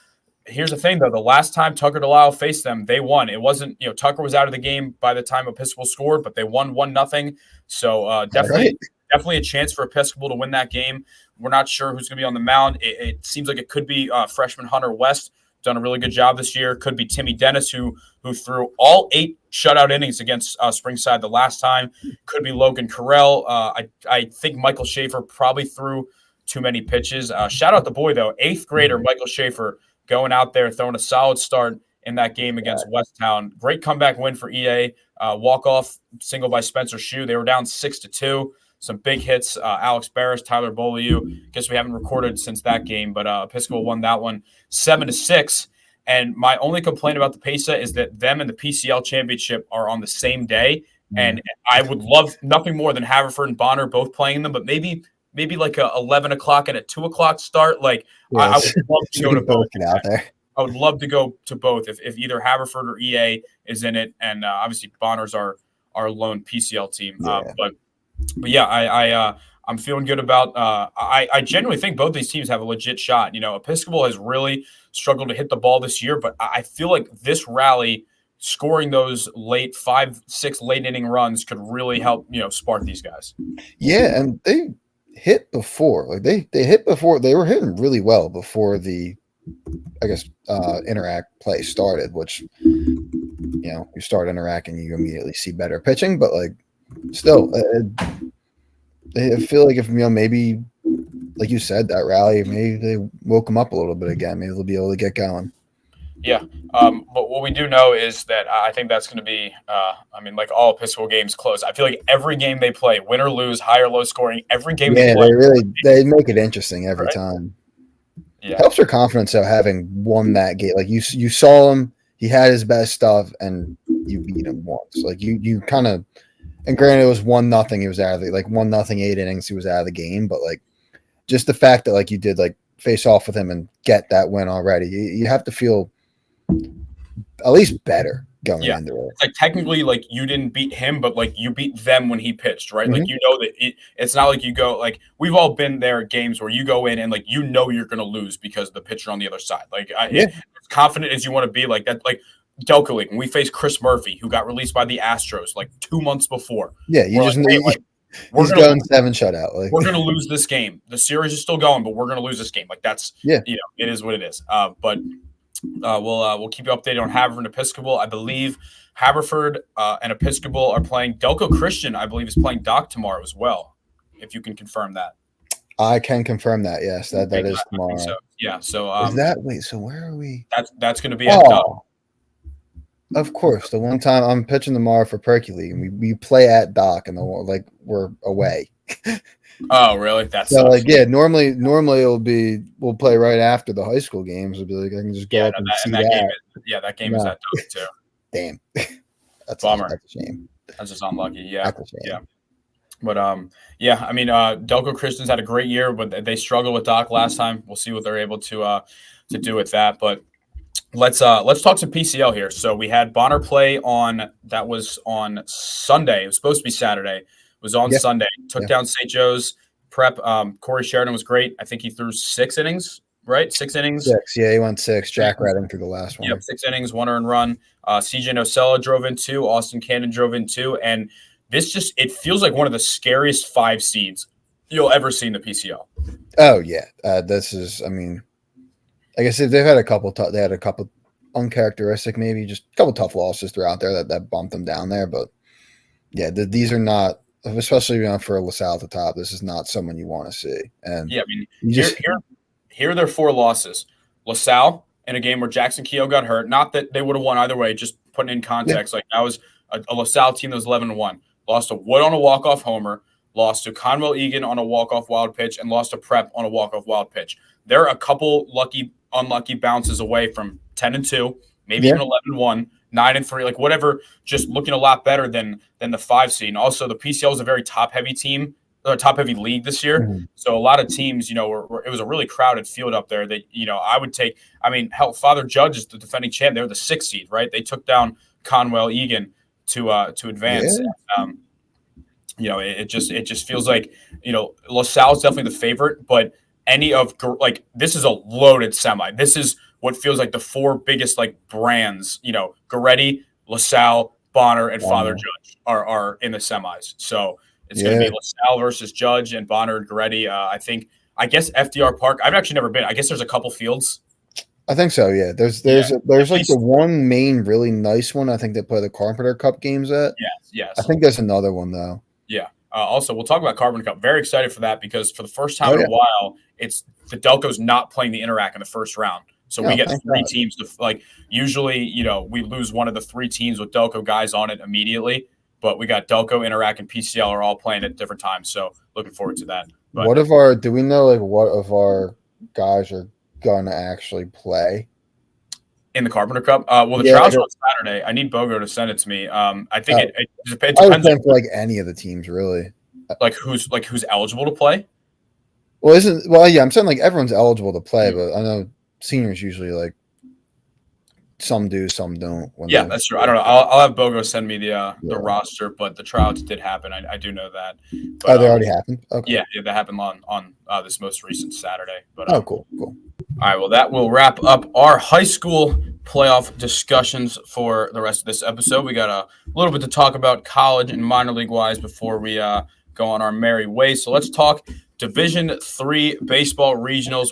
Here's the thing, though. The last time Tucker Delisle faced them, they won. It wasn't, Tucker was out of the game by the time Episcopal scored, but they won 1-0. So definitely a chance for Episcopal to win that game. We're not sure who's going to be on the mound. It seems like it could be freshman Hunter West. Done a really good job this year. Could be Timmy Dennis, who threw all 8 shutout innings against Springside the last time. Could be Logan Carell. I think Michael Schaefer probably threw too many pitches. Shout out the boy, though. 8th grader Michael Schaefer going out there, throwing a solid start in that game against Westtown. Great comeback win for EA. Walk-off single by Spencer Shue. They were down 6-2. Some big hits, Alex Barris, Tyler Beaulieu. Guess we haven't recorded since that game, but Episcopal won that one 7-6. And my only complaint about the PAISAA is that them and the PCL championship are on the same day. And I would love nothing more than Haverford and Bonner both playing them, but maybe like a 11 o'clock and a 2 o'clock start. Like I would love to go to both. Out there. I would love to go to both if either Haverford or EA is in it. And obviously Bonner's our lone PCL team. But yeah, I'm feeling good about. I genuinely think both these teams have a legit shot. Episcopal has really struggled to hit the ball this year, but I feel like this rally, scoring those 5-6 late inning runs, could really help spark these guys. Yeah, and they hit before. Like they hit before. They were hitting really well before the, I guess, interact play started. Which you start interacting, you immediately see better pitching, but like. Still, I feel like if maybe, like you said, that rally, maybe they woke them up a little bit again. Maybe they'll be able to get going. Yeah, but what we do know is that I think that's going to be, like all Episcopal games, close. I feel like every game they play, win or lose, high or low scoring, every game they play. They make it interesting every time. Yeah, it helps your confidence of having won that game. Like you saw him, he had his best stuff, and you beat him once. Like you kind of. And granted, it was 1-0. He was out of the 1-0, 8 innings. He was out of the game, but like, just the fact that you did face off with him and get that win already, you have to feel at least better going into it. It's technically, you didn't beat him, but you beat them when he pitched, right? Mm-hmm. That it's not like you go we've all been there at games where you go in and you're going to lose because of the pitcher on the other side. As confident as you want to be, like that, Delco League, when we faced Chris Murphy, who got released by the Astros 2 months before. Yeah, he's going 7 shutout. We're going to lose this game. The series is still going, but we're going to lose this game. That's it is what it is. But we'll keep you updated on Haverford and Episcopal. I believe Haverford and Episcopal are playing. Delco Christian, I believe, is playing Doc tomorrow as well. If you can confirm that. I can confirm that. Yes, that is tomorrow. So. Yeah. So is that So where are we? That's going to be at Doc. Of course, the one time I'm pitching tomorrow for Perky League, and we play at Doc, and we're away. Oh, really? That's so normally we'll play right after the high school games. It'll be I can just go up and see that. That game is at Doc too. Damn, that's bummer. That's a shame. That's just unlucky. Yeah, that's a shame. Yeah. But Delco Christians had a great year, but they struggled with Doc last time. We'll see what they're able to do with that, but. Let's talk some PCL here. So we had Bonner play on Sunday. It was supposed to be Saturday. It was on Sunday. Took down St. Joe's prep. Corey Sheridan was great. I think he threw 6 innings, right? 6 innings. 6. Yeah, he went 6. Jack Redding through the last one. Yep, 6 innings, 1 earned run. CJ Nocella drove in 2. Austin Cannon drove in 2. And this it feels like one of the scariest 5 seeds you'll ever see in the PCL. Oh yeah, this is. I guess they've had a couple. They had a couple uncharacteristic, maybe just a couple tough losses throughout there that bumped them down there. But yeah, these are not, especially for LaSalle at the top. This is not someone you want to see. And yeah, here are their 4 losses. LaSalle in a game where Jackson Keogh got hurt. Not that they would have won either way. Just putting in context, that was a LaSalle team that was 11-1. Lost to Wood on a walk-off homer. lost to Conwell Egan on a walk-off wild pitch, and lost to Prep on a walk-off wild pitch. They're a couple unlucky bounces away from 10-2, maybe even 11-1, 9-3, like whatever, just looking a lot better than the 5 seed. And also the PCL is a very top-heavy team, or top-heavy league this year. Mm-hmm. So a lot of teams, it was a really crowded field up there that, I would take. I mean, hell, Father Judge is the defending champ. They're the 6th seed, right? They took down Conwell Egan to advance. Yeah. It just feels like, LaSalle is definitely the favorite, but this is a loaded semi. This is what feels like the 4 biggest brands, Goretti, LaSalle, Bonner, and Father Judge are in the semis. So it's going to be LaSalle versus Judge and Bonner and Goretti. I guess FDR Park. I've actually never been. I guess there's a couple fields. I think so. Yeah. There's like the one main really nice one. I think they play the Carpenter Cup games at. Yes. I think there's another one though. Yeah. Also, we'll talk about Carpenter Cup. Very excited for that because for the first time in a while, it's the Delco's not playing the Interac in the first round. So we get 3 teams to usually, we lose one of the 3 teams with Delco guys on it immediately. But we got Delco, Interac, and PCL are all playing at different times. So looking forward to that. But, do we know what of our guys are going to actually play in the Carpenter Cup? The trials are on Saturday. I need Bogo to send it to me. I think it depends. I would think for any of the teams really. Who's eligible to play? I'm saying everyone's eligible to play, but I know seniors usually some do, some don't. That's true. I don't know. I'll have Bogo send me the roster, but the tryouts did happen. I do know that. But, they already happened? Okay. Yeah, that happened on this most recent Saturday. But cool. All right, well, that will wrap up our high school playoff discussions for the rest of this episode. We got a little bit to talk about college and minor league-wise before we go on our merry way. So let's talk Division III baseball regionals.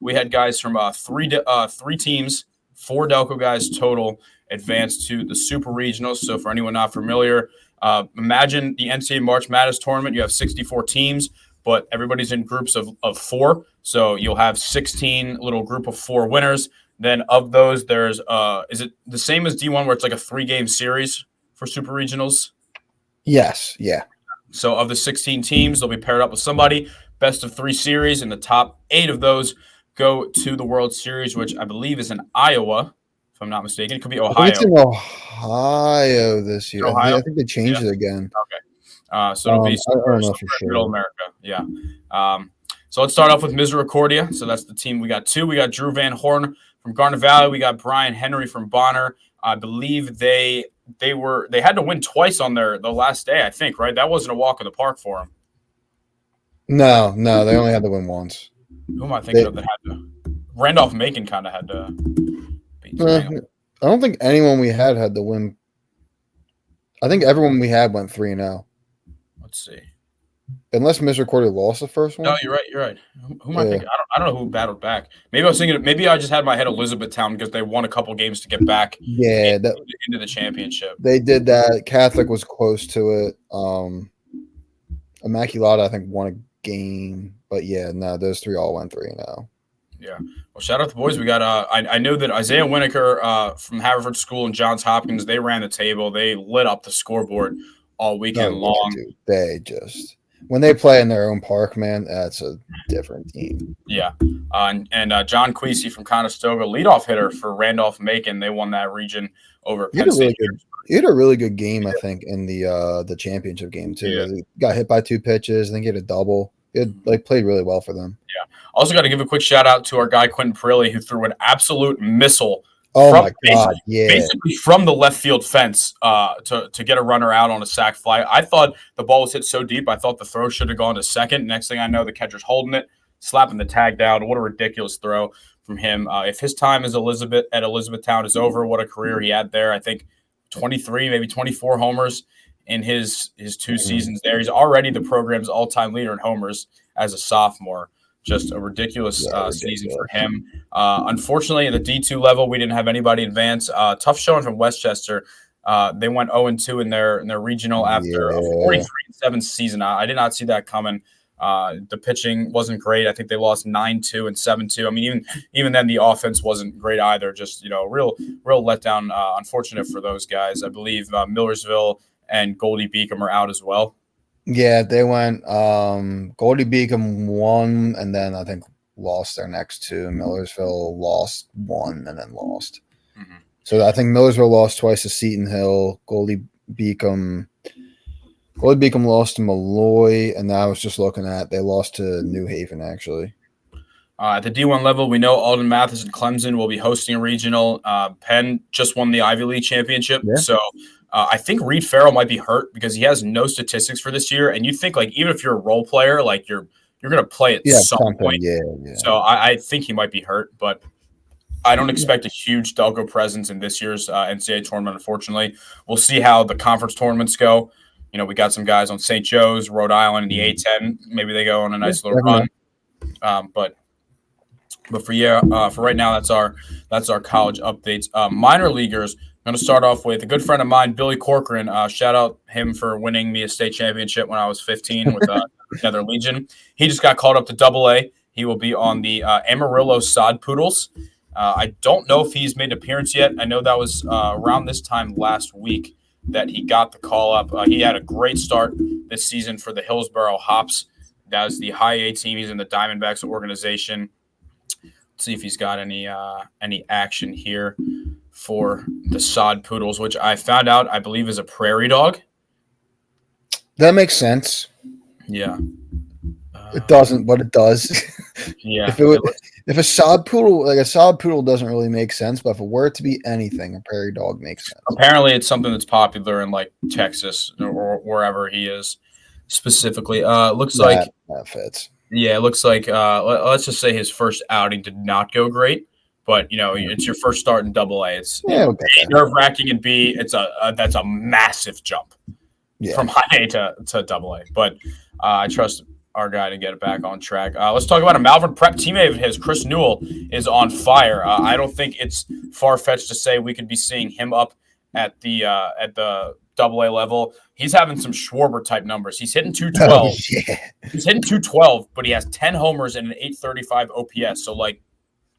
We had guys from 3 teams. 4 Delco guys total advanced to the Super Regionals. So for anyone not familiar, imagine the NCAA March Madness tournament. You have 64 teams, but everybody's in groups of 4. So you'll have 16 little group of 4 winners. Then of those, there's is it the same as D1 where it's like a 3-game series for Super Regionals? Yes. Yeah. So of the 16 teams, they'll be paired up with somebody. Best of 3 series, and the top 8 of those go to the World Series, which I believe is in Iowa, if I'm not mistaken. It could be Ohio. I think it's in Ohio this year. I think they changed it again. Okay. So it'll be Middle America. Yeah. So let's start off with Misericordia. So that's the team. We got 2. We got Drew Van Horn from Garnet Valley. We got Brian Henry from Bonner. I believe they had to win twice on the last day, I think, right? That wasn't a walk in the park for them. No, they only had to win once. Who am I thinking of that had to? Randolph-Macon kind of had to beat I don't think anyone we had to win. I think everyone we had went 3-0. Let's see. Unless Misericordia lost the first one. No, you're right. Who am I thinking? I don't know who battled back. Maybe I was thinking. Maybe I just had in my head Elizabethtown because they won a couple games to get back. Into the championship. They did that. Catholic was close to it. Immaculata, I think, won a game, but those 3 all went 3-0. Yeah. Well, shout out to the boys. We got I know that Isaiah Winokur from Haverford School and Johns Hopkins, they ran the table. They lit up the scoreboard all weekend long. Dude, they just when they play in their own park, man, that's a different team. Yeah. And John Queasy from Conestoga, leadoff hitter for Randolph-Macon. They won that region over Penn State. He had a really good game, I think, in the championship game too. Yeah. He got hit by 2 pitches. I think he had a double. He had, played really well for them. Yeah. Also got to give a quick shout out to our guy Quentin Perilli, who threw an absolute missile. Basically from the left field fence to get a runner out on a sac fly. I thought the ball was hit so deep. I thought the throw should have gone to second. Next thing I know, the catcher's holding it, slapping the tag down. What a ridiculous throw from him. If his time as Elizabethtown is over, what a career he had there. I think 23, maybe 24 homers in his 2 seasons there. He's already the program's all-time leader in homers as a sophomore. Just a ridiculous season for him. Unfortunately, at the D2 level, we didn't have anybody advance. Tough showing from Westchester. They went 0-2 in their regional after a 43-7 season. I did not see that coming. The pitching wasn't great. I think they lost 9-2 and 7-2. I mean, even then, the offense wasn't great either. Just real letdown. Unfortunate for those guys. I believe Millersville and Goldie Beacom are out as well. Yeah, they went Goldie Beacom won, and then I think lost their next two. Millersville lost one and then lost. Mm-hmm. So I think Millersville lost twice to Seton Hill. Goldie Beacom lost to Malloy, and now I was just looking at they lost to New Haven actually. At the D1 level, we know Alden Mathis and Clemson will be hosting a regional. Penn just won the Ivy League championship, so I think Reed Farrell might be hurt because he has no statistics for this year. And you think like even if you're a role player, like you're going to play at some point. Yeah. So I think he might be hurt, but I don't expect a huge Delco presence in this year's NCAA tournament. Unfortunately, we'll see how the conference tournaments go. You know, we got some guys on St. Joe's, Rhode Island, in the A10. Maybe they go on a nice little run. But for right now, that's our college updates. Minor leaguers. I'm going to start off with a good friend of mine, Billy Corcoran. Shout out him for winning me a state championship when I was 15 with Nether Legion. He just got called up to AA. He will be on the Amarillo Sod Poodles. I don't know if he's made an appearance yet. I know that was around this time last week that he got the call up. He had a great start this season for the Hillsborough Hops. That was the high A team. He's in the Diamondbacks organization. Let's see if he's got any action here for the Sod Poodles, which I found out I believe is a prairie dog. That makes sense. Yeah. It doesn't, but it does. Yeah. If a sod poodle doesn't really make sense, but if it were to be anything, a prairie dog makes sense. Apparently, it's something that's popular in like Texas or wherever he is specifically. Looks like that fits. Yeah, it looks like let's just say his first outing did not go great, but you know it's your first start in AA. It's nerve-wracking, and B, that's a massive jump from high A to AA. But I trust our guy to get it back on track. Let's talk about a Malvern Prep teammate of his, Chris Newell, is on fire. I don't think it's far-fetched to say we could be seeing him up at the AA level. He's having some Schwarber type numbers. He's hitting 212. Oh, yeah. He's hitting 212, but he has 10 homers and an 835 OPS. So like,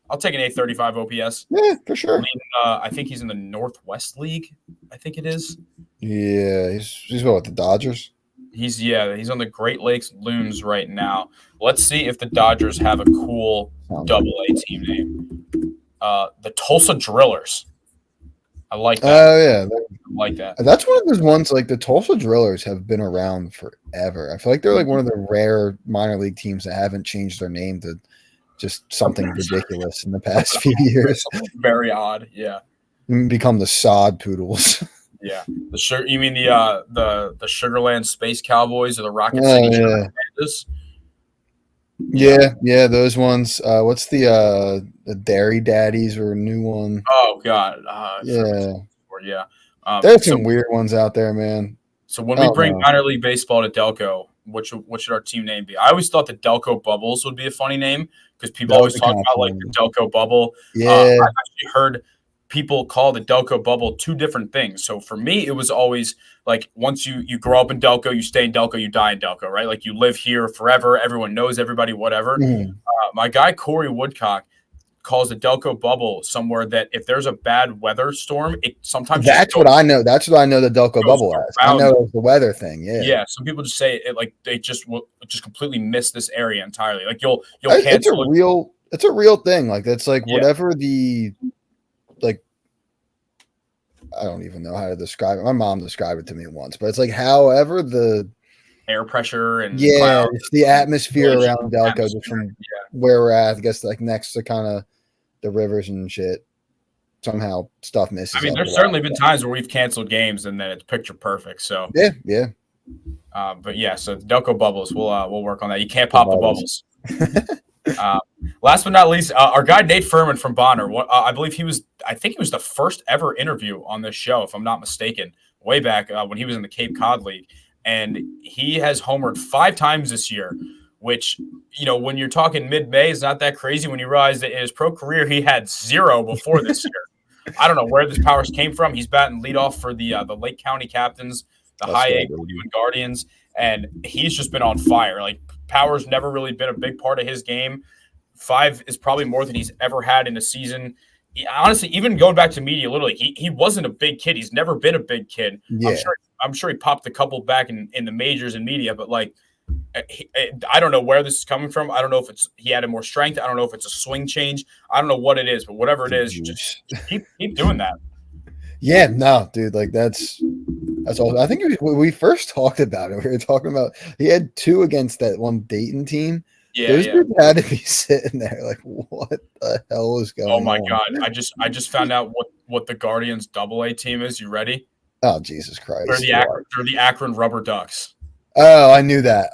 I'll take an 835 OPS. Yeah, for sure. I think he's in the Northwest League. I think it is. Yeah, he's with the Dodgers. He's on the Great Lakes Loons right now. Let's see if the Dodgers have a cool AA team name. The Tulsa Drillers. I like that. Oh, yeah. I like that. That's one of those ones, like the Tulsa Drillers have been around forever. I feel like they're like one of the rare minor league teams that haven't changed their name to just something ridiculous in the past few years. Very odd, yeah. Become the Sod Poodles. Yeah. You mean the Sugarland Space Cowboys or the Rocket City Pandas? Yeah, those ones. What's the Dairy Daddies or a new one? Oh God. Yeah. There's some weird ones out there, man. So when we bring minor league baseball to Delco, what should our team name be? I always thought the Delco Bubbles would be a funny name because people always talk about like the Delco Bubble. Yeah. I've actually heard people call the Delco Bubble two different things. So for me, it was always like once you grow up in Delco, you stay in Delco, you die in Delco, right? Like you live here forever. Everyone knows everybody, whatever. Mm-hmm. My guy, Corey Woodcock, calls the Delco Bubble somewhere that if there's a bad weather storm, it sometimes that's what I know. That's what I know the Delco Bubble as. I know it's the weather thing. Yeah. Yeah. Some people just say it like they just will just completely miss this area entirely. Like you'll cancel it's a real thing. Like that's like whatever the like I don't even know how to describe it. My mom described it to me once, but it's like however the air pressure and it's the atmosphere around Delco just from where we're at. I guess like next to kind of the rivers and shit. Somehow stuff misses. I mean, there's certainly been times where we've canceled games and then it's picture perfect. So yeah. But yeah, so the Delco Bubbles, we'll work on that. You can't pop the bubbles. Last but not least, our guy Nate Furman from Bonner. I believe I think he was the first ever interview on this show, if I'm not mistaken, way back when he was in the Cape Cod League, and he has homered 5 times this year. Which, you know, when you're talking mid-May, is not that crazy when you realize that in his pro career he had 0 before this year. I don't know where this powers came from. He's batting leadoff for the Lake County Captains, the High A Cleveland Guardians, and he's just been on fire. Like power's never really been a big part of his game. 5 is probably more than he's ever had in a season. Honestly, even going back to media, literally, he wasn't a big kid. He's never been a big kid. Yeah. I'm sure I'm sure he popped a couple back in the majors and media, but like, I don't know where this is coming from. I don't know if he added more strength. I don't know if it's a swing change. I don't know what it is, but whatever it is, you just keep doing that. Yeah, no, dude, like that's awesome. I think when we first talked about it, we were talking about he had 2 against that one Dayton team. Yeah, those dudes had to be sitting there like, what the hell is going on? Oh my god! I just found out what the Guardians AA team is. You ready? Oh Jesus Christ! They're the Akron Rubber Ducks. Oh, I knew that.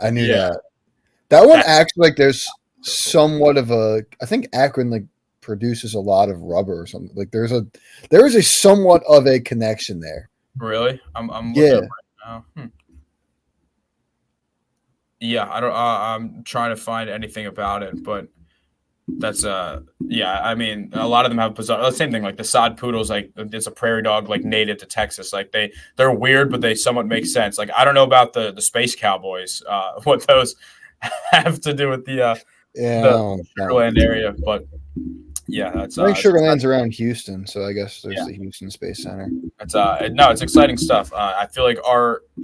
That one actually, like, there's somewhat of a. I think Akron like produces a lot of rubber or something. Like there is a somewhat of a connection there. Really? I'm looking up right now. Yeah, I don't. I'm trying to find anything about it, but that's yeah. I mean, a lot of them have bizarre. The same thing, like the sod poodles. Like it's a prairie dog, like native to Texas. Like they're weird, but they somewhat make sense. Like I don't know about the space cowboys. What those have to do with the Sugarland area, but yeah, that's. I think Sugarland's around Houston, so I guess there's the Houston Space Center. It's it's exciting stuff. I feel like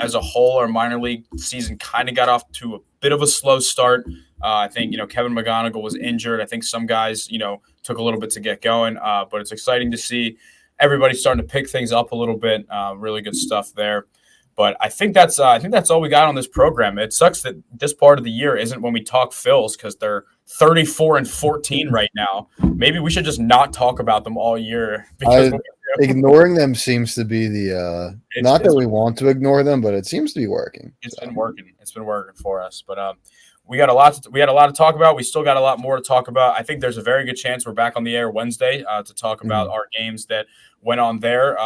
as a whole, our minor league season kind of got off to a bit of a slow start. I think Kevin McGonigal was injured. I think some guys took a little bit to get going, but it's exciting to see everybody starting to pick things up a little bit. Really good stuff there. But I think that's all we got on this program. It sucks that this part of the year isn't when we talk Phils because they're 34-14 right now. Maybe we should just not talk about them all year. Because ignoring them seems to be the not that we want to ignore them, but it seems to be working. It's been working. It's been working for us. But we had a lot to talk about. We still got a lot more to talk about. I think there's a very good chance we're back on the air Wednesday to talk about our games that went on there.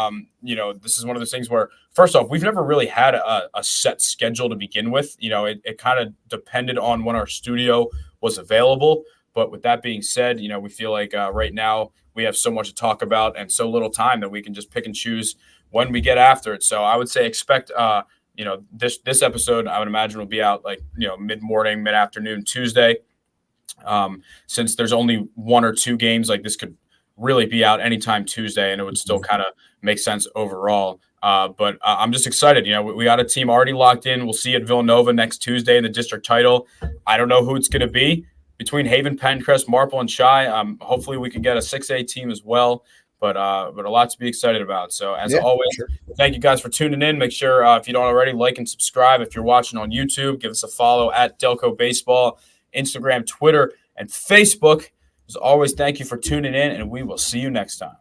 This is one of those things where, first off, we've never really had a set schedule to begin with. It kind of depended on when our studio was available. But with that being said, we feel like right now we have so much to talk about and so little time that we can just pick and choose when we get after it. So I would say expect this episode, I would imagine, will be out like mid-morning, mid-afternoon Tuesday. Since there's only 1 or 2 games, like this could really be out anytime Tuesday, and it would still kind of make sense overall. But I'm just excited. We got a team already locked in. We'll see at Villanova next Tuesday in the district title. I don't know who it's going to be between Haven, Penncrest, Marple, and Chi. Hopefully we can get a 6A team as well. But a lot to be excited about. So as always, thank you guys for tuning in. Make sure if you don't already, like and subscribe. If you're watching on YouTube, give us a follow at Delco Baseball, Instagram, Twitter, and Facebook. As always, thank you for tuning in, and we will see you next time.